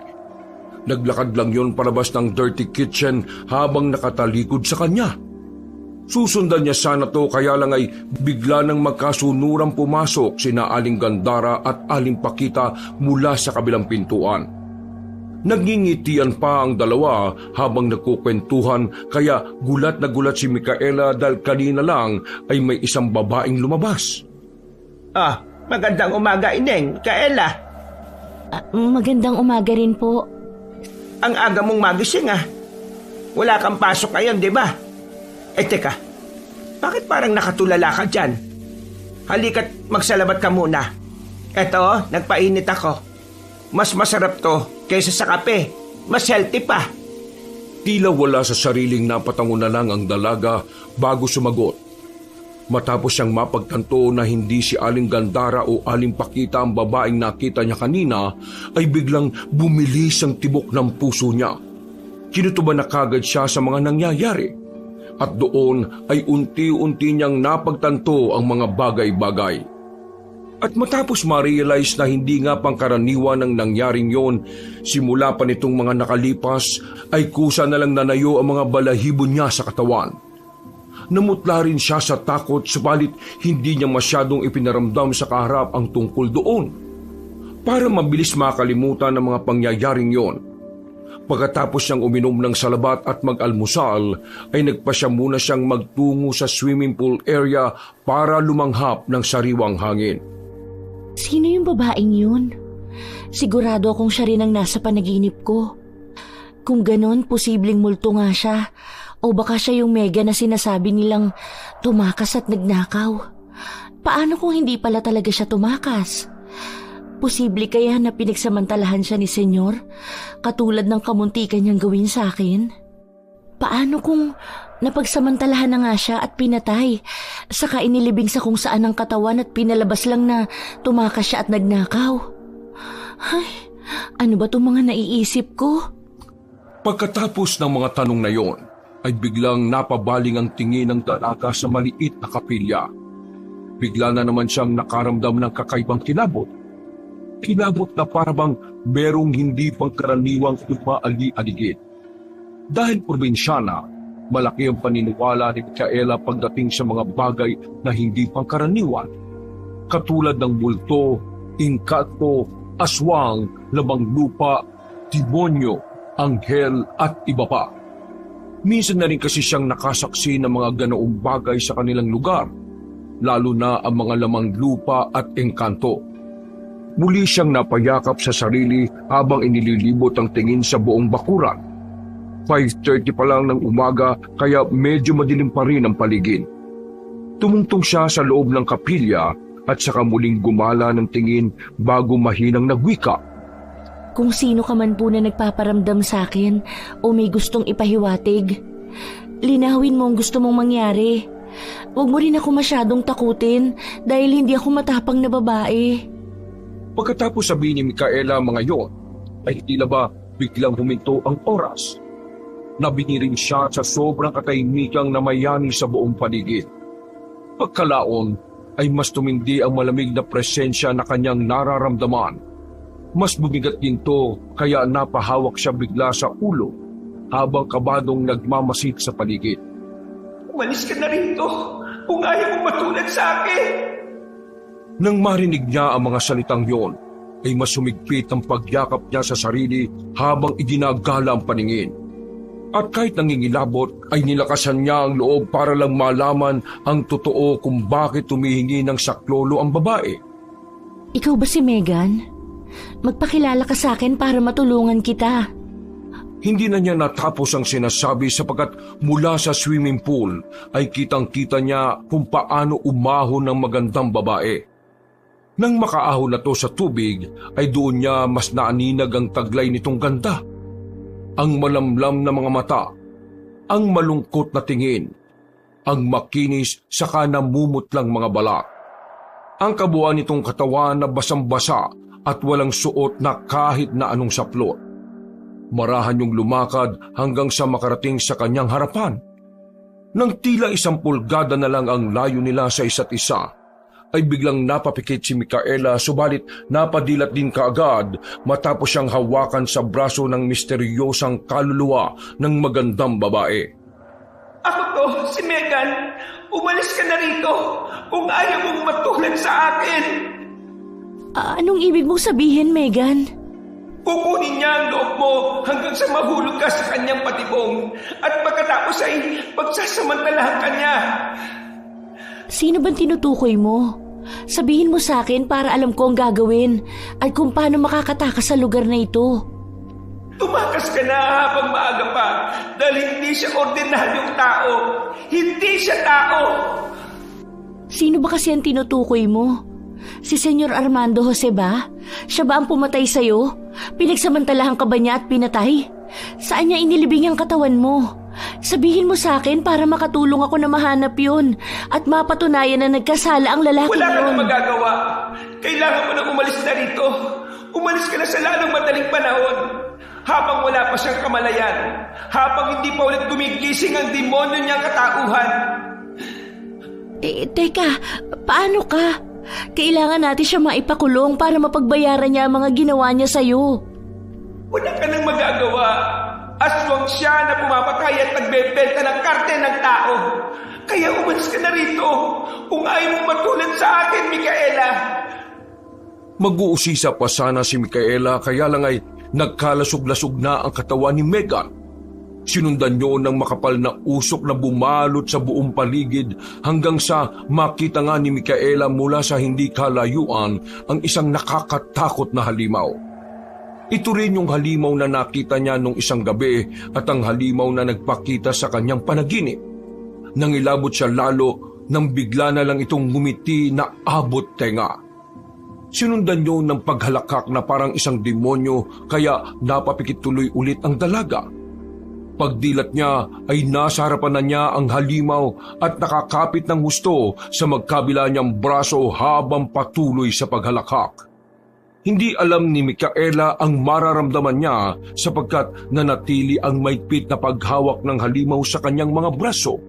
Naglakad lang yun palabas ng dirty kitchen habang nakatalikod sa kanya. Susundan niya sana to kaya lang ay bigla nang magkasunurang pumasok sina Aling Gandara at Aling Pakita mula sa kabilang pintuan. Nagngingitian pa ang dalawa habang nagkukwentuhan kaya gulat na gulat si Micaela dahil kanina lang ay may isang babaeng lumabas. Magandang umaga, Ineng. Kaela. Magandang umaga rin po. Ang aga mong magising Wala kang pasok ngayon, di ba? Teka. Bakit parang nakatulala ka dyan? Halika't magsalabat ka muna. Eto, nagpainit ako. Mas masarap to kaysa sa kape. Mas healthy pa. Tila wala sa sariling napatango na lang ang dalaga bago sumagot. Matapos siyang mapagtanto na hindi si Aling Gandara o Aling Pakita ang babaeng nakita niya kanina, ay biglang bumilis ang tibok ng puso niya. Kinutuban na kagad siya sa mga nangyayari. At doon ay unti-unti niyang napagtanto ang mga bagay-bagay. At matapos ma-realize na hindi nga pangkaraniwan ang nangyaring yon, simula pa nitong mga nakalipas ay kusa na lang nanayo ang mga balahibo niya sa katawan. Namutla rin siya sa takot subalit hindi niya masyadong ipinaramdam sa kaharap ang tungkol doon. Para mabilis makalimutan ang mga pangyayaring yon. Pagkatapos niyang uminom ng salabat at mag-almusal, ay nagpasya muna siyang magtungo sa swimming pool area para lumanghap ng sariwang hangin. Sino yung babaeng yun? Sigurado akong siya rin ang nasa panaginip ko. Kung ganon, posibleng multo nga siya. O baka siya yung Mega na sinasabi nilang tumakas at nagnakaw. Paano kung hindi pala talaga siya tumakas? Posible kaya na pinagsamantalahan siya ni Senyor, katulad ng kamuntikan niyang gawin sa akin? Paano kung napagsamantalahan na nga siya at pinatay, saka inilibing sa kung saan ang katawan at pinalabas lang na tumakas siya at nagnakaw? Ay, ano ba itong mga naiisip ko? Pagkatapos ng mga tanong na yon, ay biglang napabaling ang tingin ng dalaga sa maliit na kapilya. Bigla na naman siyang nakaramdam ng kakaibang kilabot. Kilabot na parabang merong hindi pangkaraniwang umaali-aligid. Dahil probinsyana, malaki ang paniniwala ni Micaela pagdating sa mga bagay na hindi pangkaraniwan, katulad ng multo, inkanto, aswang, lamang lupa, demonyo, anghel at iba pa. Minsan na rin kasi siyang nakasaksi ng mga ganoong bagay sa kanilang lugar, lalo na ang mga lamang lupa at engkanto. Muli siyang napayakap sa sarili habang inililibot ang tingin sa buong bakuran. 5:30 pa lang ng umaga kaya medyo madilim pa rin ang paligid. Tumungtong siya sa loob ng kapilya at saka muling gumala ng tingin bago mahinang nagwika. Kung sino ka man po na nagpaparamdam sa akin o may gustong ipahiwatig, linawin mo ang gusto mong mangyari. Huwag mo rin ako masyadong takutin dahil hindi ako matapang na babae. Pagkatapos sabihin ni Micaela mga yon, ay tila ba biglang huminto ang oras. Nabingi rin siya sa sobrang katahimikang namayani sa buong paligid. Pagkalaon ay mas tumindi ang malamig na presensya na kanyang nararamdaman. Mas bumigat din to kaya napahawak siya bigla sa ulo habang kabadong nagmamasid sa paligid. Umalis ka na rito kung ayaw mong matulad sa akin. Nang marinig niya ang mga salitang yon, ay mas sumigpit ang pagyakap niya sa sarili habang idinagala ang paningin. At kahit nangingilabot, ay nilakasan niya ang loob para lang malaman ang totoo kung bakit tumihingi ng saklolo ang babae. Ikaw ba si Megan? Magpakilala ka sa akin para matulungan kita. Hindi na niya natapos ang sinasabi sapagkat mula sa swimming pool ay kitang-kita niya kung paano umahon ng magandang babae. Nang makaahon na to sa tubig, ay doon niya mas naaninag ang taglay nitong ganda. Ang malamlam na mga mata, ang malungkot na tingin, ang makinis saka namumutlang mga balat. Ang kabuuan nitong katawan na basang-basa at walang suot na kahit na anong saplot. Marahan yung lumakad hanggang sa makarating sa kanyang harapan. Nang tila 1 pulgada na lang ang layo nila sa isa't isa, ay biglang napapikit si Micaela subalit napadilat din kaagad matapos siyang hawakan sa braso ng misteryosang kaluluwa ng magandang babae. Ako to, si Megan. Umalis ka na rito kung ayaw mong matulad sa akin. Anong ibig mong sabihin, Megan? Kukunin niya ang loob mo hanggang sa mahulog ka sa kanyang patibong at pagkatapos ay pagsasamantalahan ka niya. Sino bang tinutukoy mo? Sabihin mo sa akin para alam ko ang gagawin at kung paano makakatakas sa lugar na ito. Tumakas ka na habang maaga pa dahil hindi siya ordinaryong tao. Hindi siya tao. Sino ba kasi ang tinutukoy mo? Si Senyor Armando Jose ba? Siya ba ang pumatay sa'yo? Pinagsamantalahan ka ba niya at pinatay? Saan niya inilibing ang katawan mo? Sabihin mo sa akin para makatulong ako na mahanap yun at mapatunayan na nagkasala ang lalaki Wala ka yun. na magagawa. Kailangan mo nang umalis na rito. Umalis ka na sa lalong madaling panahon. Habang wala pa siyang kamalayan. Habang hindi pa ulit gumigising ang demonyo niyang katauhan. Teka, paano ka? Kailangan natin siya maipakulong para mapagbayaran niya ang mga ginawa niya sa'yo. Wala ka nang magagawa. Aswang siya na pumapatay at nagbebenta ng karte ng tao. Kaya umalis ka na rito kung ayaw mong matulad sa akin, Micaela. Mag-uusisa pa sana si Micaela kaya lang ay nagkalasog-lasog na ang katawan ni Megan. Sinundan niyo ng makapal na usok na bumalot sa buong paligid hanggang sa makita nga ni Micaela mula sa hindi kalayuan ang isang nakakatakot na halimaw. Ito rin yung halimaw na nakita niya nung isang gabi at ang halimaw na nagpakita sa kanyang panaginip. Nangilabot siya lalo nang bigla na lang itong ngumiti na abot tenga. Sinundan niyo ng paghalakak na parang isang demonyo kaya napapikit tuloy ulit ang dalaga. Pagdilat niya ay nasa harapan na niya ang halimaw at nakakapit ng husto sa magkabila niyang braso habang patuloy sa paghalakak. Hindi alam ni Micaela ang mararamdaman niya sapagkat nanatili ang maigpit na paghawak ng halimaw sa kanyang mga braso.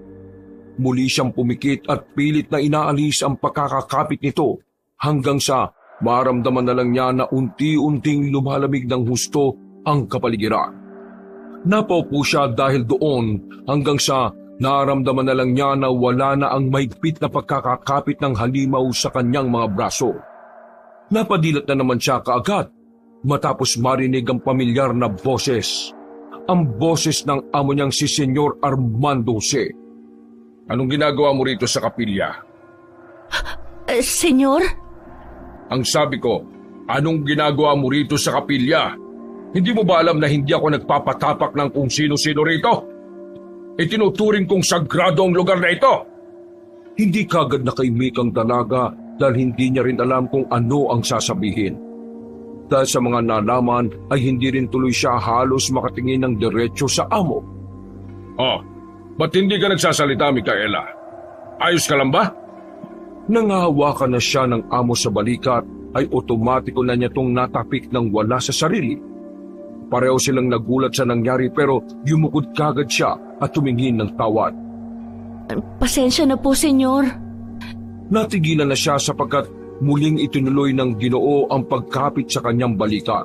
muli siyang pumikit at pilit na inaalis ang pagkakakapit nito hanggang sa maramdaman na lang niya na unti-unting lumalamig ng husto ang kapaligiran. Napaupo siya dahil doon hanggang sa naramdaman na lang niya na wala na ang mahigpit na pagkakakapit ng halimaw sa kanyang mga braso. Napadilat na naman siya kaagad matapos marinig ang pamilyar na boses. Ang boses ng amo niyang si Senyor Armando Jose. Anong ginagawa mo rito sa kapilya? Senyor? Ang sabi ko, anong ginagawa mo rito sa kapilya? Hindi mo ba alam na hindi ako nagpapatapak ng kung sino-sino rito? Itinuturing kong sagrado ang lugar na ito. Hindi kagad nakaimik ang dalaga dahil hindi niya rin alam kung ano ang sasabihin. Dahil sa mga nalaman ay hindi rin tuloy siya halos makatingin ng diretsyo sa amo. Oh, ba't hindi ka nagsasalita, Micaela? Ayos ka lang ba? Nangahawakan na siya ng amo sa balikat ay otomatiko na niya tong natapik ng wala sa sarili. Pareho silang nagulat sa nangyari pero yumukod kagad siya at tumingin ng tawad. Pasensya na po, Senyor. Natigilan na siya sapagkat muling itinuloy ng Ginoo ang pagkapit sa kanyang balikat.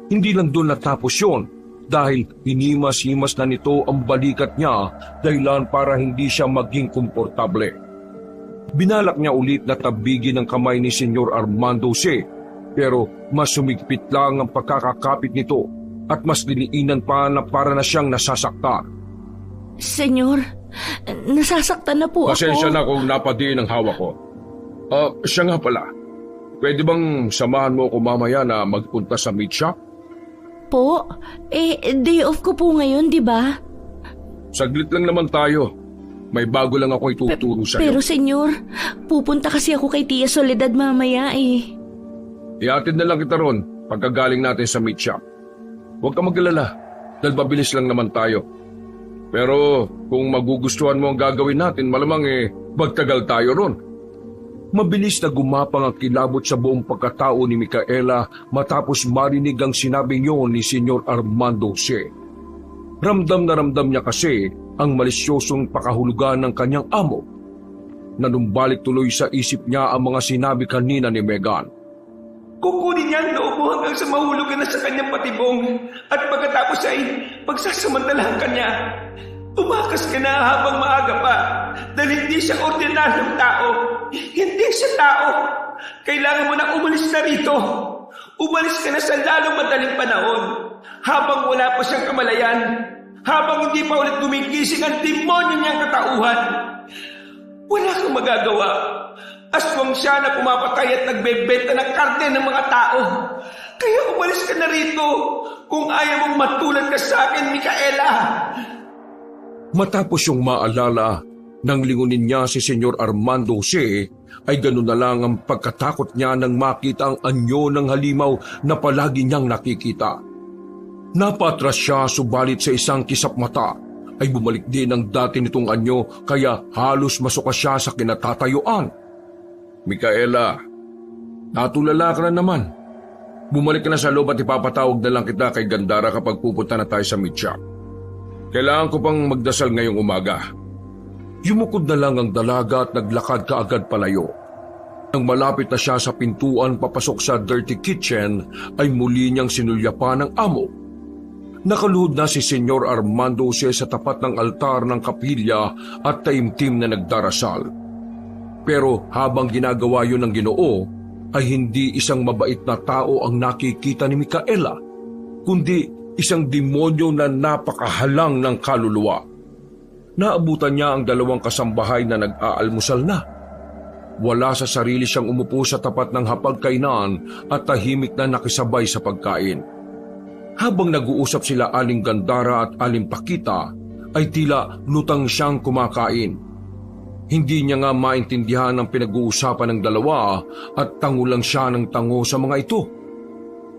Hindi lang doon natapos yun dahil hinimas-himas na nito ang balikat niya dahilan para hindi siya maging komportable. Binalak niya ulit na tabigin ang kamay ni Senyor Armando Jose pero mas sumigpit lang ang pagkakakapit nito at mas diniinan pa na para na siyang nasasaktan. Senyor, nasasaktan na po ako. Pasensya na kung napadiin ang hawak ko. Siya nga pala. Pwede bang samahan mo ako mamaya na magpunta sa meat shop? Po? Day off ko po ngayon, di ba? Saglit lang naman tayo. May bago lang ako ituturo sa'yo. Pero senyor, pupunta kasi ako kay Tia Soledad mamaya eh. Iatid na lang kita ron pagkagaling natin sa meat shop. Huwag ka mag-alala dahil mabilis lang naman tayo. Pero kung magugustuhan mo ang gagawin natin, malamang magtagal tayo ron. Mabilis na gumapang ang kilabot sa buong pagkatao ni Micaela matapos marinig ang sinabing yun ni Senyor Armando Jose. Ramdam na ramdam niya kasi ang malisyosong pakahulugan ng kanyang amo. Nanumbalik tuloy sa isip niya ang mga sinabi kanina ni Megan. Kukunin niya ang loob mo hanggang sa mahulugan na sa kanyang patibong at pagkatapos ay pagsasamantalahan ka niya. Tumakas ka na habang maaga pa dahil hindi siya ordinaryong tao. Hindi siya tao. Kailangan mo na umalis na rito. Umalis ka na sa lalong madaling panahon habang wala pa siyang kamalayan. Habang hindi pa ulit gumigising ang demonyo niyang katauhan. Wala kang magagawa. Aswang siya na pumapatay at nagbebenta ng karne ng mga tao. Kaya umalis ka na rito kung ayaw mong matulad ka sa akin, Micaela. Matapos yung maalala nang lingunin niya si Senyor Armando Jose, ay ganun na lang ang pagkatakot niya nang makita ang anyo ng halimaw na palagi niyang nakikita. Napatras siya subalit sa isang kisap mata ay bumalik din ang dati nitong anyo kaya halos masuka siya sa kinatatayuan. Micaela, natulala ka na naman. Bumalik ka na sa loob at ipapatawag na lang kita kay Gandara kapag pupunta na tayo sa meat shop. Kailangan ko pang magdasal ngayong umaga. Yumukod na lang ang dalaga at naglakad kaagad palayo. Nang malapit na siya sa pintuan papasok sa dirty kitchen, ay muli niyang sinulyapan ng amo. Nakaluhod na si Senyor Armando Jose sa tapat ng altar ng kapilya at taimtim na nagdarasal. Pero habang ginagawa yun ng Ginoo, ay hindi isang mabait na tao ang nakikita ni Micaela, kundi isang demonyo na napakahalang ng kaluluwa. Naabutan niya ang dalawang kasambahay na nag-aalmusal na. Wala sa sarili siyang umupo sa tapat ng hapagkainan at tahimik na nakisabay sa pagkain. Habang nag-uusap sila Aling Gandara at Aling Pakita, ay tila lutang siyang kumakain. Hindi niya nga maintindihan ang pinag-uusapan ng dalawa at tango lang siya ng tango sa mga ito.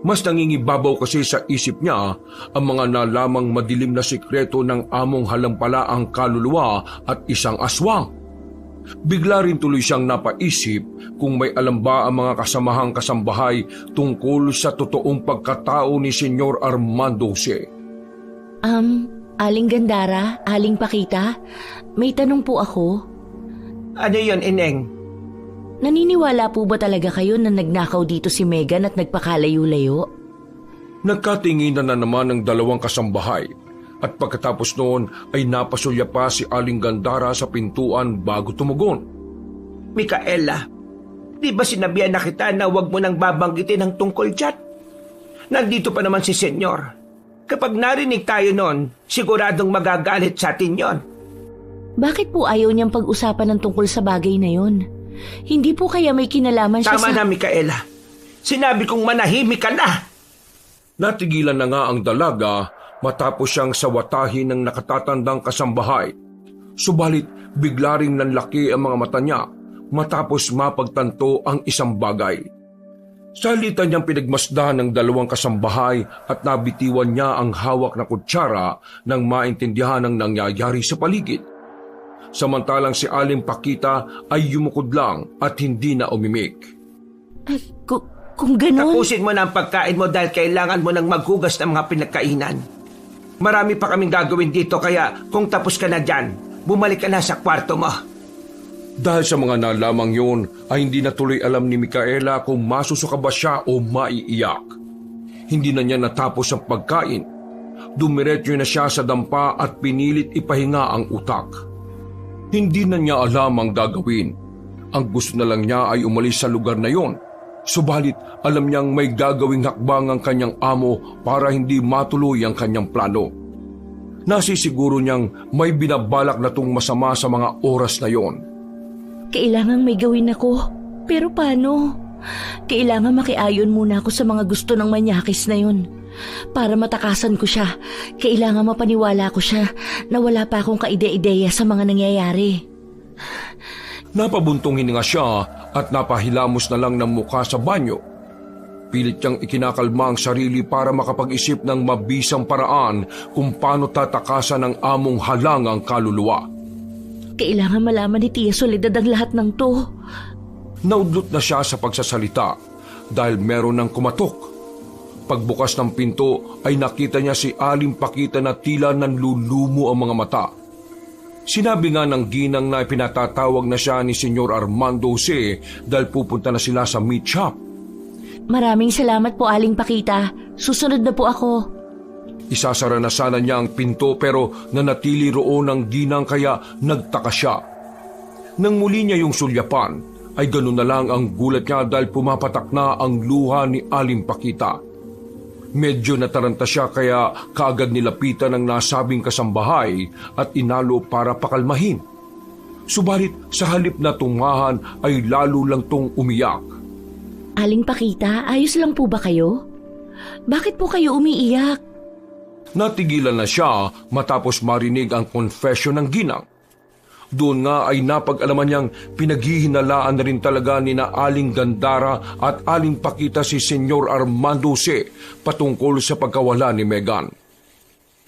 Mas nangingibabaw kasi sa isip niya ang mga nalamang madilim na sikreto ng among halampalaang kaluluwa at isang aswang. Bigla rin tuloy siyang napaisip kung may alam ba ang mga kasamahang kasambahay tungkol sa totoong pagkatao ni Senyor Armando Jose. Aling Gandara, Aling Pakita, may tanong po ako. Ano yon, Ineng? Naniniwala po ba talaga kayo na nagnakaw dito si Megan at nagpakalayo-layo? Nagkatinginan na naman ng dalawang kasambahay at pagkatapos noon ay napasulya pa si Aling Gandara sa pintuan bago tumugon. Micaela, di ba sinabihan na kita na huwag mo nang babanggitin ang tungkol dyan? Nandito pa naman si Senyor. Kapag narinig tayo noon, siguradong magagalit sa atin yon. Bakit po ayaw niyang pag-usapan ng tungkol sa bagay na yon? Hindi po kaya may kinalaman siya Tama sa... na, Micaela. Sinabi kong manahimik ka na. Natigilan na nga ang dalaga matapos siyang sawatahin ng nakatatandang kasambahay. Subalit bigla ring nanlaki ang mga mata niya matapos mapagtanto ang isang bagay. Sa halita niyang pinagmasdan ng dalawang kasambahay at nabitiwan niya ang hawak na kutsara nang maintindihan ang nangyayari sa paligid. Samantalang si Aling Pakita ay yumukod lang at hindi na umimik. Kung ganun... Tapusin mo na ang pagkain mo dahil kailangan mo nang maghugas ng mga pinagkainan. Marami pa kaming gagawin dito kaya kung tapos ka na dyan, bumalik ka na sa kwarto mo. Dahil sa mga nalamang yun ay hindi na tuloy alam ni Micaela kung masusuka ba siya o maiiyak. Hindi na niya natapos ang pagkain. Dumiretso na siya sa dampa at pinilit ipahinga ang utak. Hindi na niya alam ang gagawin. Ang gusto na lang niya ay umalis sa lugar na yon. Subalit alam niyang may gagawing hakbang ang kanyang amo para hindi matuloy ang kanyang plano. Nasisiguro niyang may binabalak na tung masama sa mga oras na yon. Kailangang may gawin ako. Pero paano? Kailangan makiayon muna ako sa mga gusto ng manyakis na yun. Para matakasan ko siya, kailangan mapaniwala ko siya na wala pa akong kaide-ideya sa mga nangyayari. Napabuntong hininga siya at napahilamos na lang ng mukha sa banyo. Pilit niyang ikinakalma ang sarili para makapag-isip ng mabisang paraan kung paano tatakasan ng among halangang kaluluwa. Kailangan malaman ni Tia Soledad ang lahat ng to. Naudlot na siya sa pagsasalita dahil meron ng kumatok. Pagbukas ng pinto ay nakita niya si Aling Pakita na tila nanlulumo ang mga mata. Sinabi nga ng ginang na pinatatawag na siya ni Senyor Armando Jose dahil pupunta na sila sa meat shop. Maraming salamat po, Aling Pakita. Susunod na po ako. Isasara na sana niya ang pinto pero nanatili roon ang ginang kaya nagtaka siya. Nang muli niya yung sulyapan, ay ganoon na lang ang gulat niya dahil pumapatak na ang luha ni Aling Pakita. Medyo nataranta siya kaya kaagad nilapitan ng nasabing kasambahay at inalo para pakalmahin. Subalit sa halip na tungahan ay lalo lang tong umiyak. Aling Pakita, ayos lang po ba kayo? Bakit po kayo umiiyak? Natigilan na siya matapos marinig ang confession ng ginang. Doon nga ay napag-alaman niyang pinaghihinalaan na rin talaga ni na Aling Gandara at Aling Pakita si Senyor Armando Jose patungkol sa pagkawala ni Megan.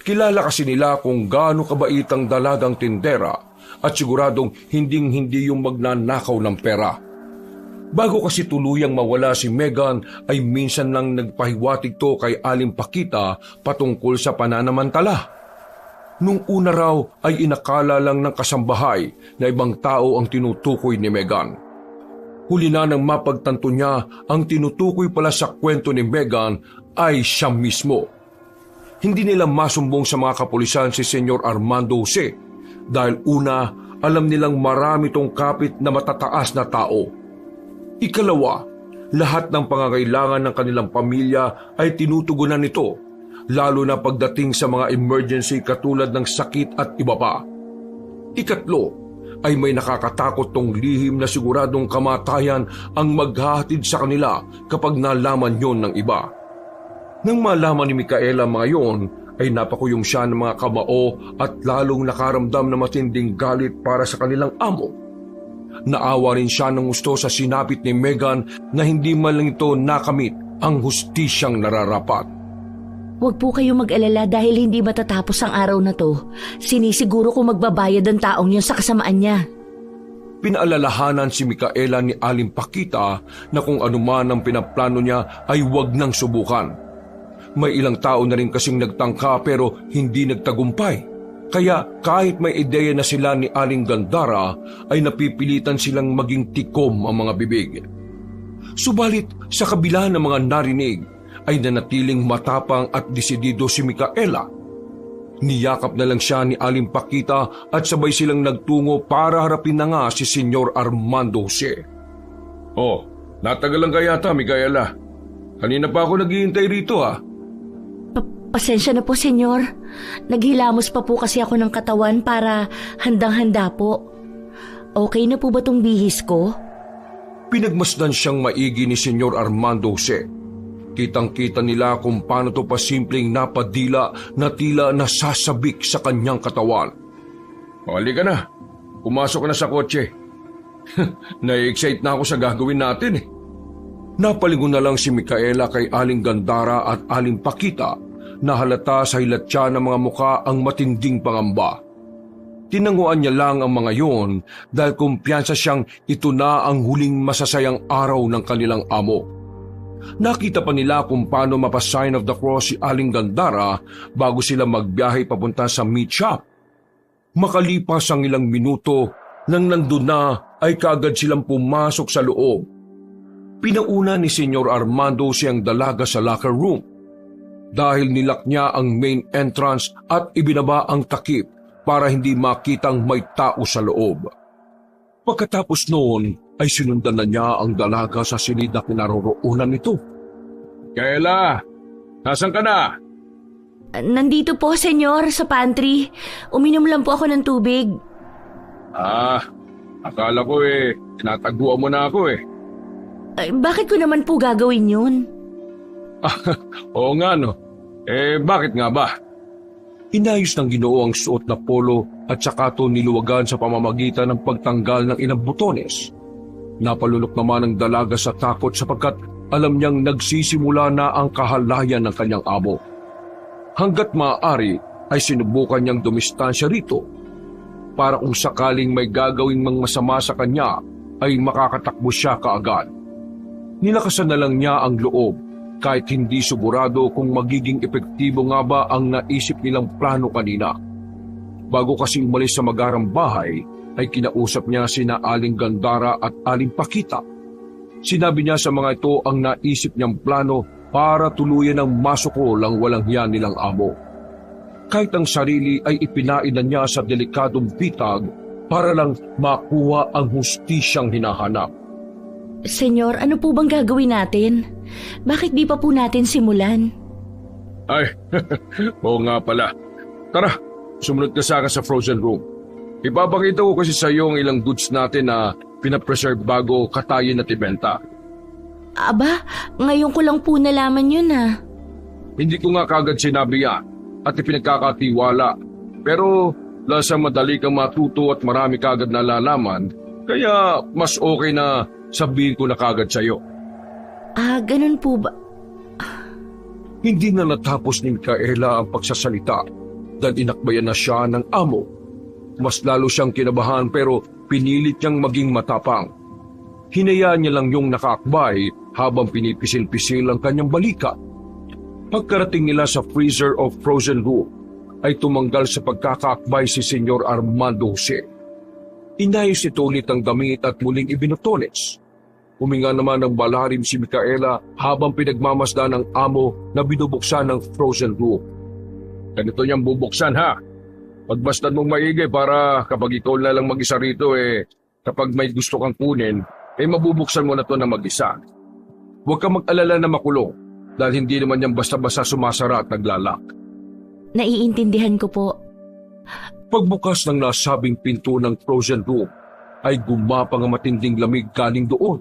Kilala kasi nila kung gaano kabait ang dalagang tindera at siguradong hinding-hindi yung magnanakaw ng pera. Bago kasi tuluyang mawala si Megan ay minsan lang nagpahiwatig to kay Aling Pakita patungkol sa pananamantala. Nung una raw ay inakala lang ng kasambahay na ibang tao ang tinutukoy ni Megan. Huli na nang mapagtanto niya ang tinutukoy pala sa kwento ni Megan ay siya mismo. Hindi nila masumbong sa mga kapulisan si Senyor Armando Jose dahil una alam nilang marami tong kapit na matataas na tao. Ikalawa, lahat ng pangangailangan ng kanilang pamilya ay tinutugunan nito, lalo na pagdating sa mga emergency katulad ng sakit at iba pa. Ikatlo, ay may nakakatakot tong lihim na siguradong kamatayan ang maghahatid sa kanila kapag nalaman yon ng iba. Nang malaman ni Micaela mga yon, ay napakuyom siya ng mga kamao at lalong nakaramdam na matinding galit para sa kanilang amo. Naawa rin siya ng gusto sa sinapit ni Megan na hindi man lang ito nakamit ang hustisyang nararapat. Huwag po kayo mag-alala dahil hindi matatapos ang araw na to. Sinisiguro ko magbabayad ang taong yun sa kasamaan niya. Pinaalalahanan si Micaela ni Aling Pakita na kung anuman ang pinaplano niya ay huwag nang subukan. May ilang tao na rin kasing nagtangka pero hindi nagtagumpay. Kaya kahit may ideya na sila ni Aling Gandara ay napipilitan silang maging tikom ang mga bibig. Subalit sa kabila ng mga narinig ay nanatiling matapang at desidido si Micaela. Niyakap na lang siya ni Aling Pakita at sabay silang nagtungo para harapin na nga si Senyor Armando Jose. Oh, natagal lang kaya ta, Micaela. Kanina pa ako naghihintay rito Pasensya na po, senyor. Naghilamos pa po kasi ako ng katawan para handang-handa po. Okay na po ba tong bihis ko? Pinagmasdan siyang maigi ni Senyor Armando Jose. Kitang-kita nila kung paano to pasimpleng napadila na tila nasasabik sa kanyang katawan. Halika na. Pumasok ka na sa kotse. Na-excite na ako sa gagawin natin Napalingon na lang si Micaela kay Aling Gandara at Aling Pakita na halata sa hilatya ng mga muka ang matinding pangamba. Tinanguan niya lang ang mga yon dahil kumpiyansa siyang ito na ang huling masasayang araw ng kanilang amo. Nakita pa nila kung paano mapasign of the cross si Aling Gandara bago sila magbiyahe papunta sa meat shop. Makalipas ang ilang minuto, nang nandun na ay kaagad silang pumasok sa loob. Pinauna ni Senyor Armando siyang dalaga sa locker room. Dahil nilak niya ang main entrance at ibinaba ang takip para hindi makitang may tao sa loob. Pagkatapos noon ay sinundan na niya ang dalaga sa silid na kinaroroonan nito. Kaela, nasan ka na? Nandito po, senyor, sa pantry. Uminom lang po ako ng tubig. Akala ko tinataguan mo na ako Bakit ko naman po gagawin yun? Oo nga no. Bakit nga ba? Inayos ng Ginoo ang suot na polo at saka ito niluwagan sa pamamagitan ng pagtanggal ng ilang butones. Napalunok naman ang dalaga sa takot sapagkat alam niyang nagsisimula na ang kahalayan ng kanyang amo. Hanggat maaari ay sinubukan niyang dumistansya rito para kung sakaling may gagawing mang masama sa kanya ay makakatakbo siya kaagad. Nilakasan na lang niya ang loob kahit hindi sigurado kung magiging epektibo nga ba ang naisip nilang plano kanina. Bago kasi umalis sa magarang bahay, ay kinausap niya sina Aling Gandara at Aling Pakita. Sinabi niya sa mga ito ang naisip niyang plano para tuluyan ang masukol ang walang hiya nilang amo. Kahit ang sarili ay ipinainan niya sa delikadong bitag para lang makuha ang hustisyang hinahanap. Senyor, ano po bang gagawin natin? Bakit di pa po natin simulan? Ay, oo nga pala. Tara, sumunod ka sa akin sa frozen room. Ipapakita ko kasi sa iyo ang ilang goods natin na pinapreserve bago katayin at ibenta. Aba, ngayon ko lang po nalaman yun Hindi ko nga kagad sinabi yan at ipinagkakatiwala. Pero lasa madali kang matuto at marami kagad nalalaman, kaya mas okay na sabihin ko na kagad sa iyo. Ganun po ba? Hindi na natapos ni Micaela ang pagsasalita dahil inakbayan na siya ng amo. Mas lalo siyang kinabahan pero pinilit niyang maging matapang. Hinayaan niya lang yung nakaakbay habang pinipisil-pisil ang kanyang balikat. Pagkarating nila sa freezer of frozen room, ay tumanggal sa pagkakaakbay si Senyor Armando Jose. Inayos nito ulit ang damit at muling ibinutones. Huminga naman ng balarim si Micaela habang pinagmamasdan ng amo na binubuksan ng frozen room. Ganito niyang bubuksan Pagmasdan mong maigi para kapag ikaw na lang mag-isa rito kapag may gusto kang kunin, mabubuksan mo na to na mag-isa. Huwag kang mag-alala na makulong dahil hindi naman yan basta-basta sumasara at naglalak. Naiintindihan ko po. Pagbukas ng nasabing pinto ng frozen room, ay gumapang ang matinding lamig galing doon.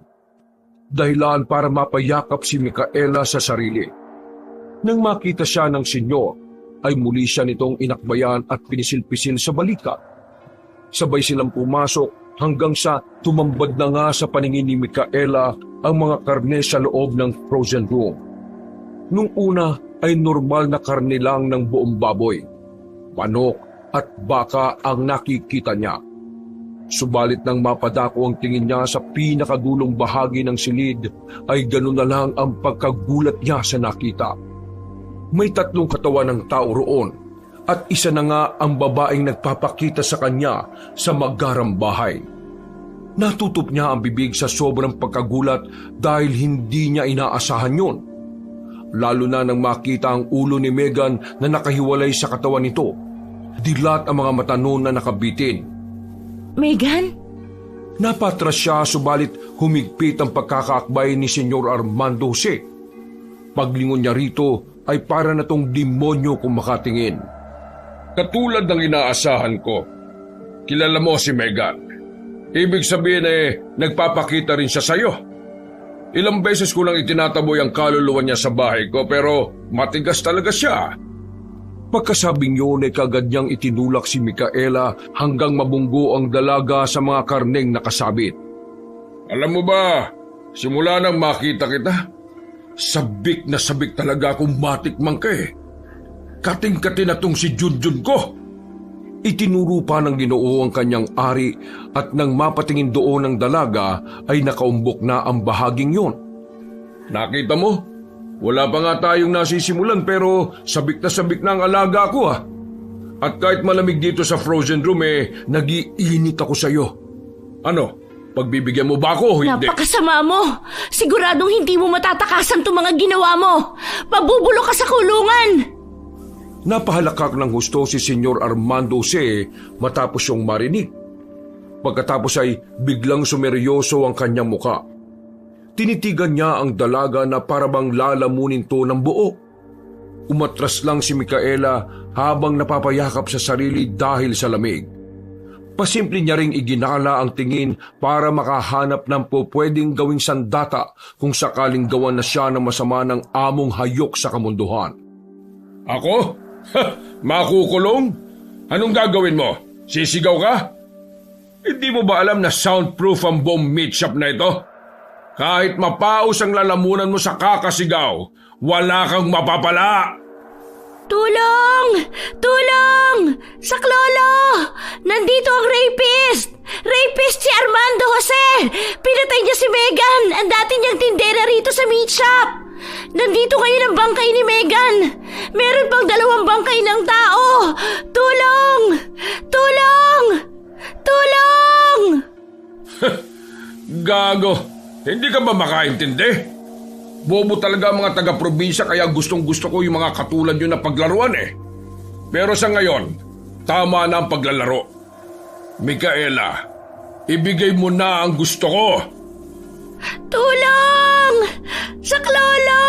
Dahilan para mapayakap si Micaela sa sarili. Nang makita siya ng senyor, ay muli siya nitong inakbayan at pinisil-pisil sa balikat. Sabay silang pumasok hanggang sa tumambad na nga sa paningin ni Micaela ang mga karne sa loob ng frozen room. Nung una ay normal na karne lang ng buong baboy, manok at baka ang nakikita niya. Subalit nang mapadako ang tingin niya sa pinakadulong bahagi ng silid, ay ganun na lang ang pagkagulat niya sa nakita. May 3 katawan ng tao roon at isa na nga ang babaeng nagpapakita sa kanya sa magarang bahay. Natutup niya ang bibig sa sobrang pagkagulat dahil hindi niya inaasahan yun. Lalo na nang makita ang ulo ni Megan na nakahiwalay sa katawan nito. Dilat ang mga mata noon na nakabitin. Megan? Napatras siya subalit humigpit ang pagkakaakbay ni Senyor Armando Jose. Paglingon niya rito ay para na tong demonyo kung makatingin. Katulad ng inaasahan ko, kilala mo si Megan. Ibig sabihin nagpapakita rin siya sa'yo. Ilang beses ko lang itinataboy ang kaluluwa niya sa bahay ko pero matigas talaga siya. Pagkasabing yun ay kagad niyang itinulak si Micaela hanggang mabunggo ang dalaga sa mga karneng nakasabit. Alam mo ba, simula nang makita kita, sabik na sabik talaga akong matikmang ka eh. Kating-kating na tong si Junjun ko. Itinuro pa ng Ginoo ang kanyang ari at nang mapatingin doon ng dalaga ay nakaumbok na ang bahaging yon. Nakita mo? Wala pa nga tayong nasisimulan pero sabik na ang alaga ko ah. At kahit malamig dito sa frozen room nag-iinit ako sa iyo. Ano? Pagbibigyan mo ba ako o hindi? Napakasama mo! Siguradong hindi mo matatakasan itong mga ginawa mo! Mabubulok ka sa kulungan! Napahalakak ng husto si Senyor Armando Jose matapos siyang marinig. Pagkatapos ay biglang sumeryoso ang kanyang muka. Tinitigan niya ang dalaga na parabang lalamunin to ng buo. Umatras lang si Micaela habang napapayakap sa sarili dahil sa lamig. Pasimple niya ring iginala ang tingin para makahanap ng pwedeng gawing sandata kung sakaling gawan na siya ng masama ng among hayok sa kamunduhan. Ako? Makukulong? Anong gagawin mo? Sisigaw ka? Hindi mo ba alam na soundproof ang bomb meat shop na ito? Kahit mapaos ang lalamunan mo sa kakasigaw, wala kang mapapala! Tulong! Tulong! Saklolo! Nandito ang rapist! Rapist si Armando Jose! Pinatay niya si Megan, ang dati niyang tindera rito sa meat shop! Nandito ngayon ang bangkay ni Megan! Meron pang 2 bangkay ng tao! Tulong! Tulong! Tulong! Gago! Hindi ka ba makaintindi? Bobo talaga ang mga taga-probinsya kaya gustong-gusto ko yung mga katulad yun na paglaruan eh. Pero sa ngayon, tama na ang paglalaro. Micaela, ibigay mo na ang gusto ko. Tulong! Saklolo!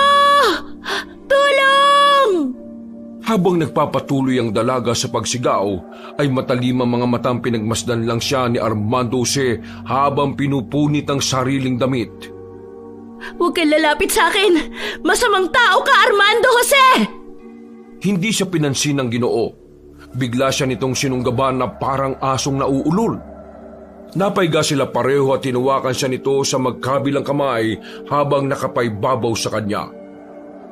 Tulong! Habang nagpapatuloy ang dalaga sa pagsigaw, ay matalim ang mga matang pinagmasdan lang siya ni Armando Jose habang pinupunit ang sariling damit. Huwag kang lalapit sa akin! Masamang tao ka, Armando Jose! Hindi siya pinansin ng Ginoo. Bigla siya nitong sinunggaban na parang asong nauulol. Napaiga sila pareho at tinawakan siya nito sa magkabilang kamay habang nakapaybabaw sa kanya.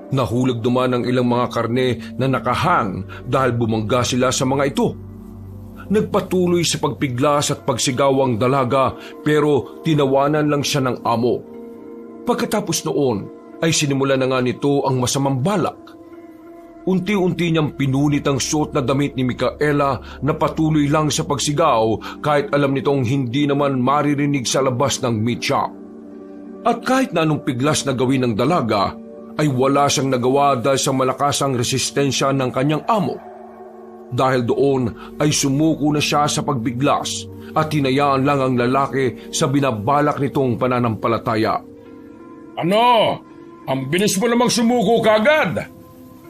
Nahulog naman ang ilang mga karne na nakahang dahil bumangga sila sa mga ito. Nagpatuloy sa pagpiglas at pagsigaw ang dalaga pero tinawanan lang siya ng amo. Pagkatapos noon ay sinimulan na nga nito ang masamang balak. Unti-unti niyang pinunit ang suot na damit ni Micaela na patuloy lang sa pagsigaw kahit alam nitong hindi naman maririnig sa labas ng meat shop. At kahit na anong piglas na gawin ng dalaga, ay wala siyang nagawa dahil sa malakasang resistensya ng kanyang amo. Dahil doon ay sumuko na siya sa pagbiglas at hinayaan lang ang lalaki sa binabalak nitong pananampalataya. Ano? Ang bilis mo namang sumuko kagad.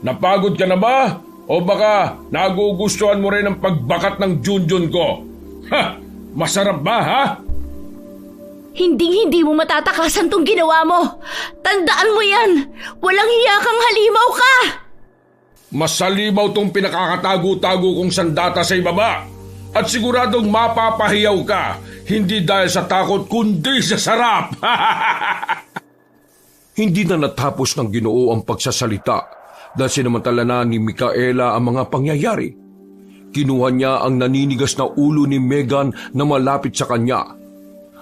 Napagod ka na ba? O baka nagugustuhan mo rin ang pagbakat ng Junjun ko? Ha! Masarap ba ha? Hindi mo matatakasan tong ginawa mo. Tandaan mo yan. Walang hiya kang halimaw ka. Masalimaw tong pinakakatago-tago kong sandata sa ibaba. At siguradong mapapahiyaw ka. Hindi dahil sa takot kundi sa sarap. Hindi na natapos ng Ginoo ang pagsasalita dahil sinamantala na ni Micaela ang mga pangyayari. Kinuha niya ang naninigas na ulo ni Megan na malapit sa kanya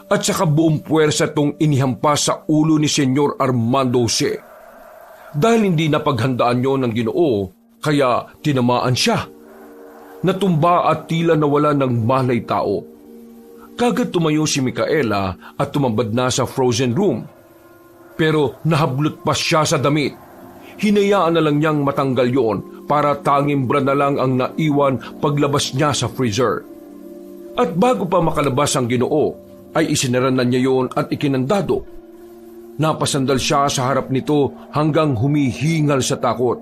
at saka buong puwersa itong inihampas sa ulo ni Senyor Armando Jose. Dahil hindi napaghandaan yon ng Ginoo, kaya tinamaan siya. Natumba at tila nawala ng malay tao. Kagad tumayo si Micaela at tumambad na sa frozen room. Pero nahablot pa siya sa damit. Hinayaan na lang niyang matanggal yon para tanging bra na lang ang naiwan paglabas niya sa freezer. At bago pa makalabas ang Ginoo, ay isinara na niya yon at ikinandado. Napasandal siya sa harap nito hanggang humihingal sa takot.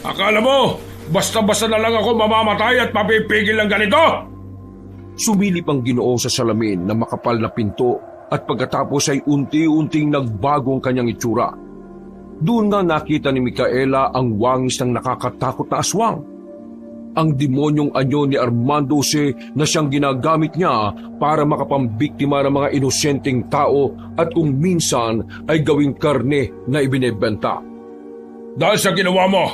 Akala mo, basta-basta na lang ako mamamatay at mapipigil ng ganito? Sumilip ang Ginoo sa salamin na makapal na pinto at pagkatapos ay unti-unting nagbagong kanyang itsura. Doon nga nakita ni Micaela ang wangis ng nakakatakot na aswang. Ang demonyong anyo ni Armando Jose na siyang ginagamit niya para makapambiktima ng mga inosenteng tao at kung minsan ay gawing karne na ibinebenta. Dahil sa ginawa mo,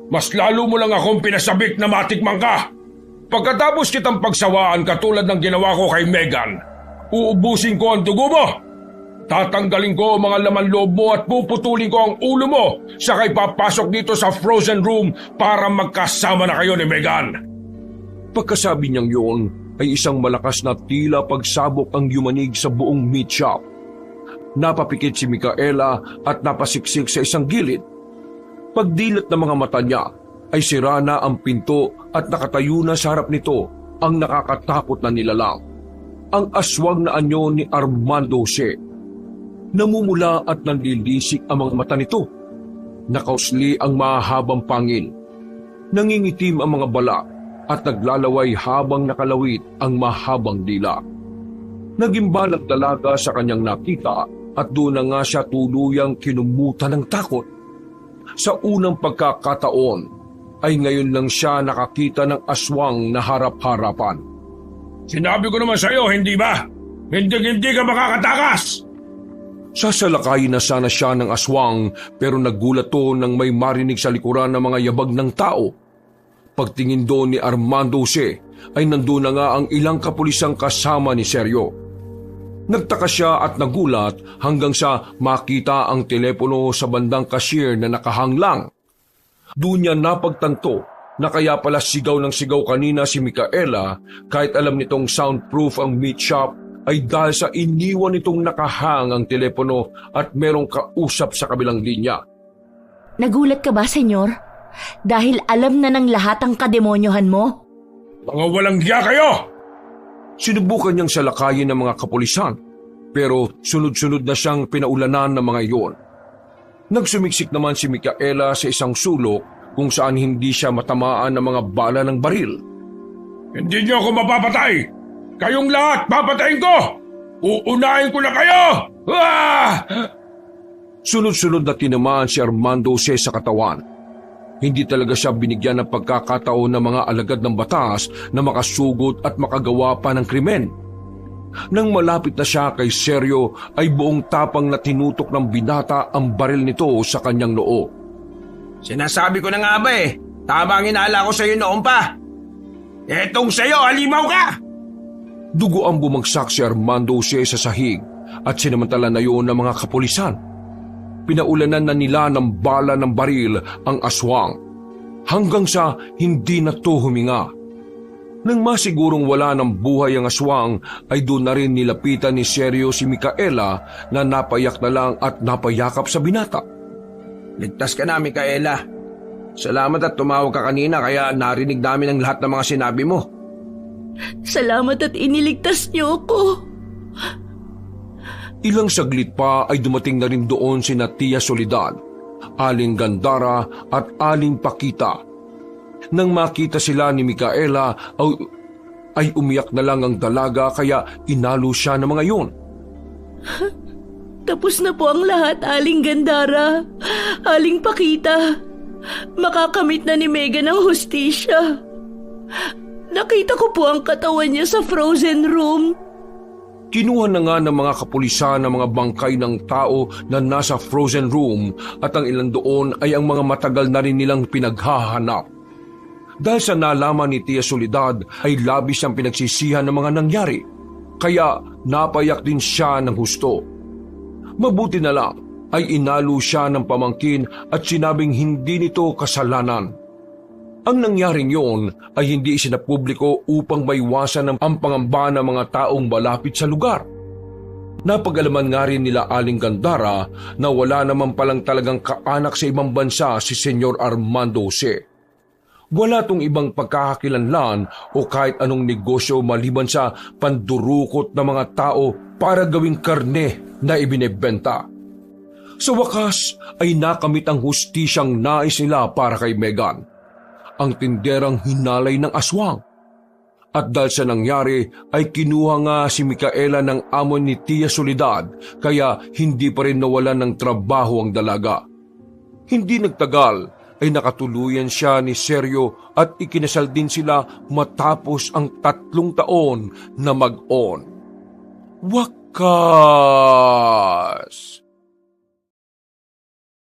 mas lalo mo lang akong pinasabik na matikman ka. Pagkatapos kitang pagsawaan katulad ng ginawa ko kay Megan, uubusin ko ang dugo mo. Tatanggalin ko ang mga laman loob mo at puputulin ko ang ulo mo, sakay papasok dito sa frozen room para magkasama na kayo ni Megan. Pagkasabi niyang yun, ay isang malakas na tila pagsabok ang yumanig sa buong meat shop. Napapikit si Micaela at napasiksik sa isang gilid. Pagdilat ng mga mata niya, ay sira na ang pinto at nakatayo na sa harap nito ang nakakatakot na nilalang. Ang aswang na anyo ni Armando Jose. Namumula at nanlilisik ang mga mata nito. Nakausli ang mahabang pangil. Nangingitim ang mga bala at naglalaway habang nakalawit ang mahabang dila. Nagimbalang dalaga sa kanyang nakita at doon na nga siya tuluyang kinumutan ng takot. Sa unang pagkakataon ay ngayon lang siya nakakita ng aswang na harap-harapan. Sinabi ko naman sa iyo, hindi ba? Hindi ka makakatakas! Sasalakayin na sana siya ng aswang pero nagulat to nang may marinig sa likuran ng mga yabag ng tao. Pagtingin doon ni Armando Jose ay nandun na nga ang ilang kapulisang kasama ni Sergio. Nagtaka siya at nagulat hanggang sa makita ang telepono sa bandang cashier na nakahanglang. Doon niya napagtanto na kaya pala sigaw ng sigaw kanina si Micaela kahit alam nitong soundproof ang meat shop ay dahil sa iniwan nitong nakahang ang telepono at merong kausap sa kabilang linya. Nagulat ka ba, senyor? Dahil alam na ng lahat ang kademonyohan mo? Mga walang hiya kayo! Sinubukan niyang salakayin ng mga kapulisan pero sunod-sunod na siyang pinaulanan ng mga iyon. Nagsumiksik naman si Micaela sa isang sulok kung saan hindi siya matamaan ng mga bala ng baril. Hindi niyo ako mapapatay! Kayong lahat, papatayin ko! Uunahin ko na kayo! Ah! Sunod-sunod na tinamaan si Armando Jose sa katawan. Hindi talaga siya binigyan ng pagkakataon ng mga alagad ng batas na makasugod at makagawa pa ng krimen. Nang malapit na siya kay Sergio ay buong tapang na tinutok ng binata ang baril nito sa kanyang noo. Sinasabi ko na nga ba tama ang inala ko sa'yo noon pa. Etong sa'yo, halimaw ka! Dugo ang bumagsak si Armando Jose sa sahig at sinamantala na yun ng mga kapulisan. Pinaulanan na nila ng bala ng baril ang aswang hanggang sa hindi na to huminga. Nang masigurong wala ng buhay ang aswang ay doon na rin nilapitan ni Sergio si Micaela na napayak na lang at napayakap sa binata. Ligtas ka na, Micaela. Salamat at tumawag ka kanina kaya narinig namin ang lahat ng mga sinabi mo. Salamat at iniligtas niyo ako. Ilang saglit pa ay dumating na rin doon sina Tia Soledad, Aling Gandara at Aling Pakita. Nang makita sila ni Micaela ay umiyak na lang ang dalaga kaya inalo siya ng mga yun. Tapos na po ang lahat, Aling Gandara, Aling Pakita. Makakamit na ni Megan ang hustisya. Nakita ko po ang katawan niya sa frozen room. Kinuha na nga ng mga kapulisan ng mga bangkay ng tao na nasa frozen room at ang ilan doon ay ang mga matagal na rin nilang pinaghahanap. Dahil sa nalaman ni Tia Soledad ay labis ang pinagsisihan ng mga nangyari, kaya napayak din siya ng husto. Mabuti na lang ay inalo siya ng pamangkin at sinabing hindi nito kasalanan. Ang nangyaring yon ay hindi isinapubliko upang maiwasan ang pangamba ng mga taong malapit sa lugar. Napag-alaman nga rin nila Aling Gandara na wala naman palang talagang kaanak sa ibang bansa si Senyor Armando Jose. Wala tong ibang pagkakakilanlan o kahit anong negosyo maliban sa pandurukot ng mga tao para gawing karne na ibinebenta. Sa wakas ay nakamit ang hustisyang nais nila para kay Megan, ang tinderang hinalay ng aswang. At dahil sa nangyari ay kinuha nga si Micaela ng amo ni Tia Soledad kaya hindi pa rin nawalan ng trabaho ang dalaga. Hindi nagtagal ay nakatuluyan siya ni Sergio at ikinasal din sila matapos ang 3 taon na mag-on. Wakas!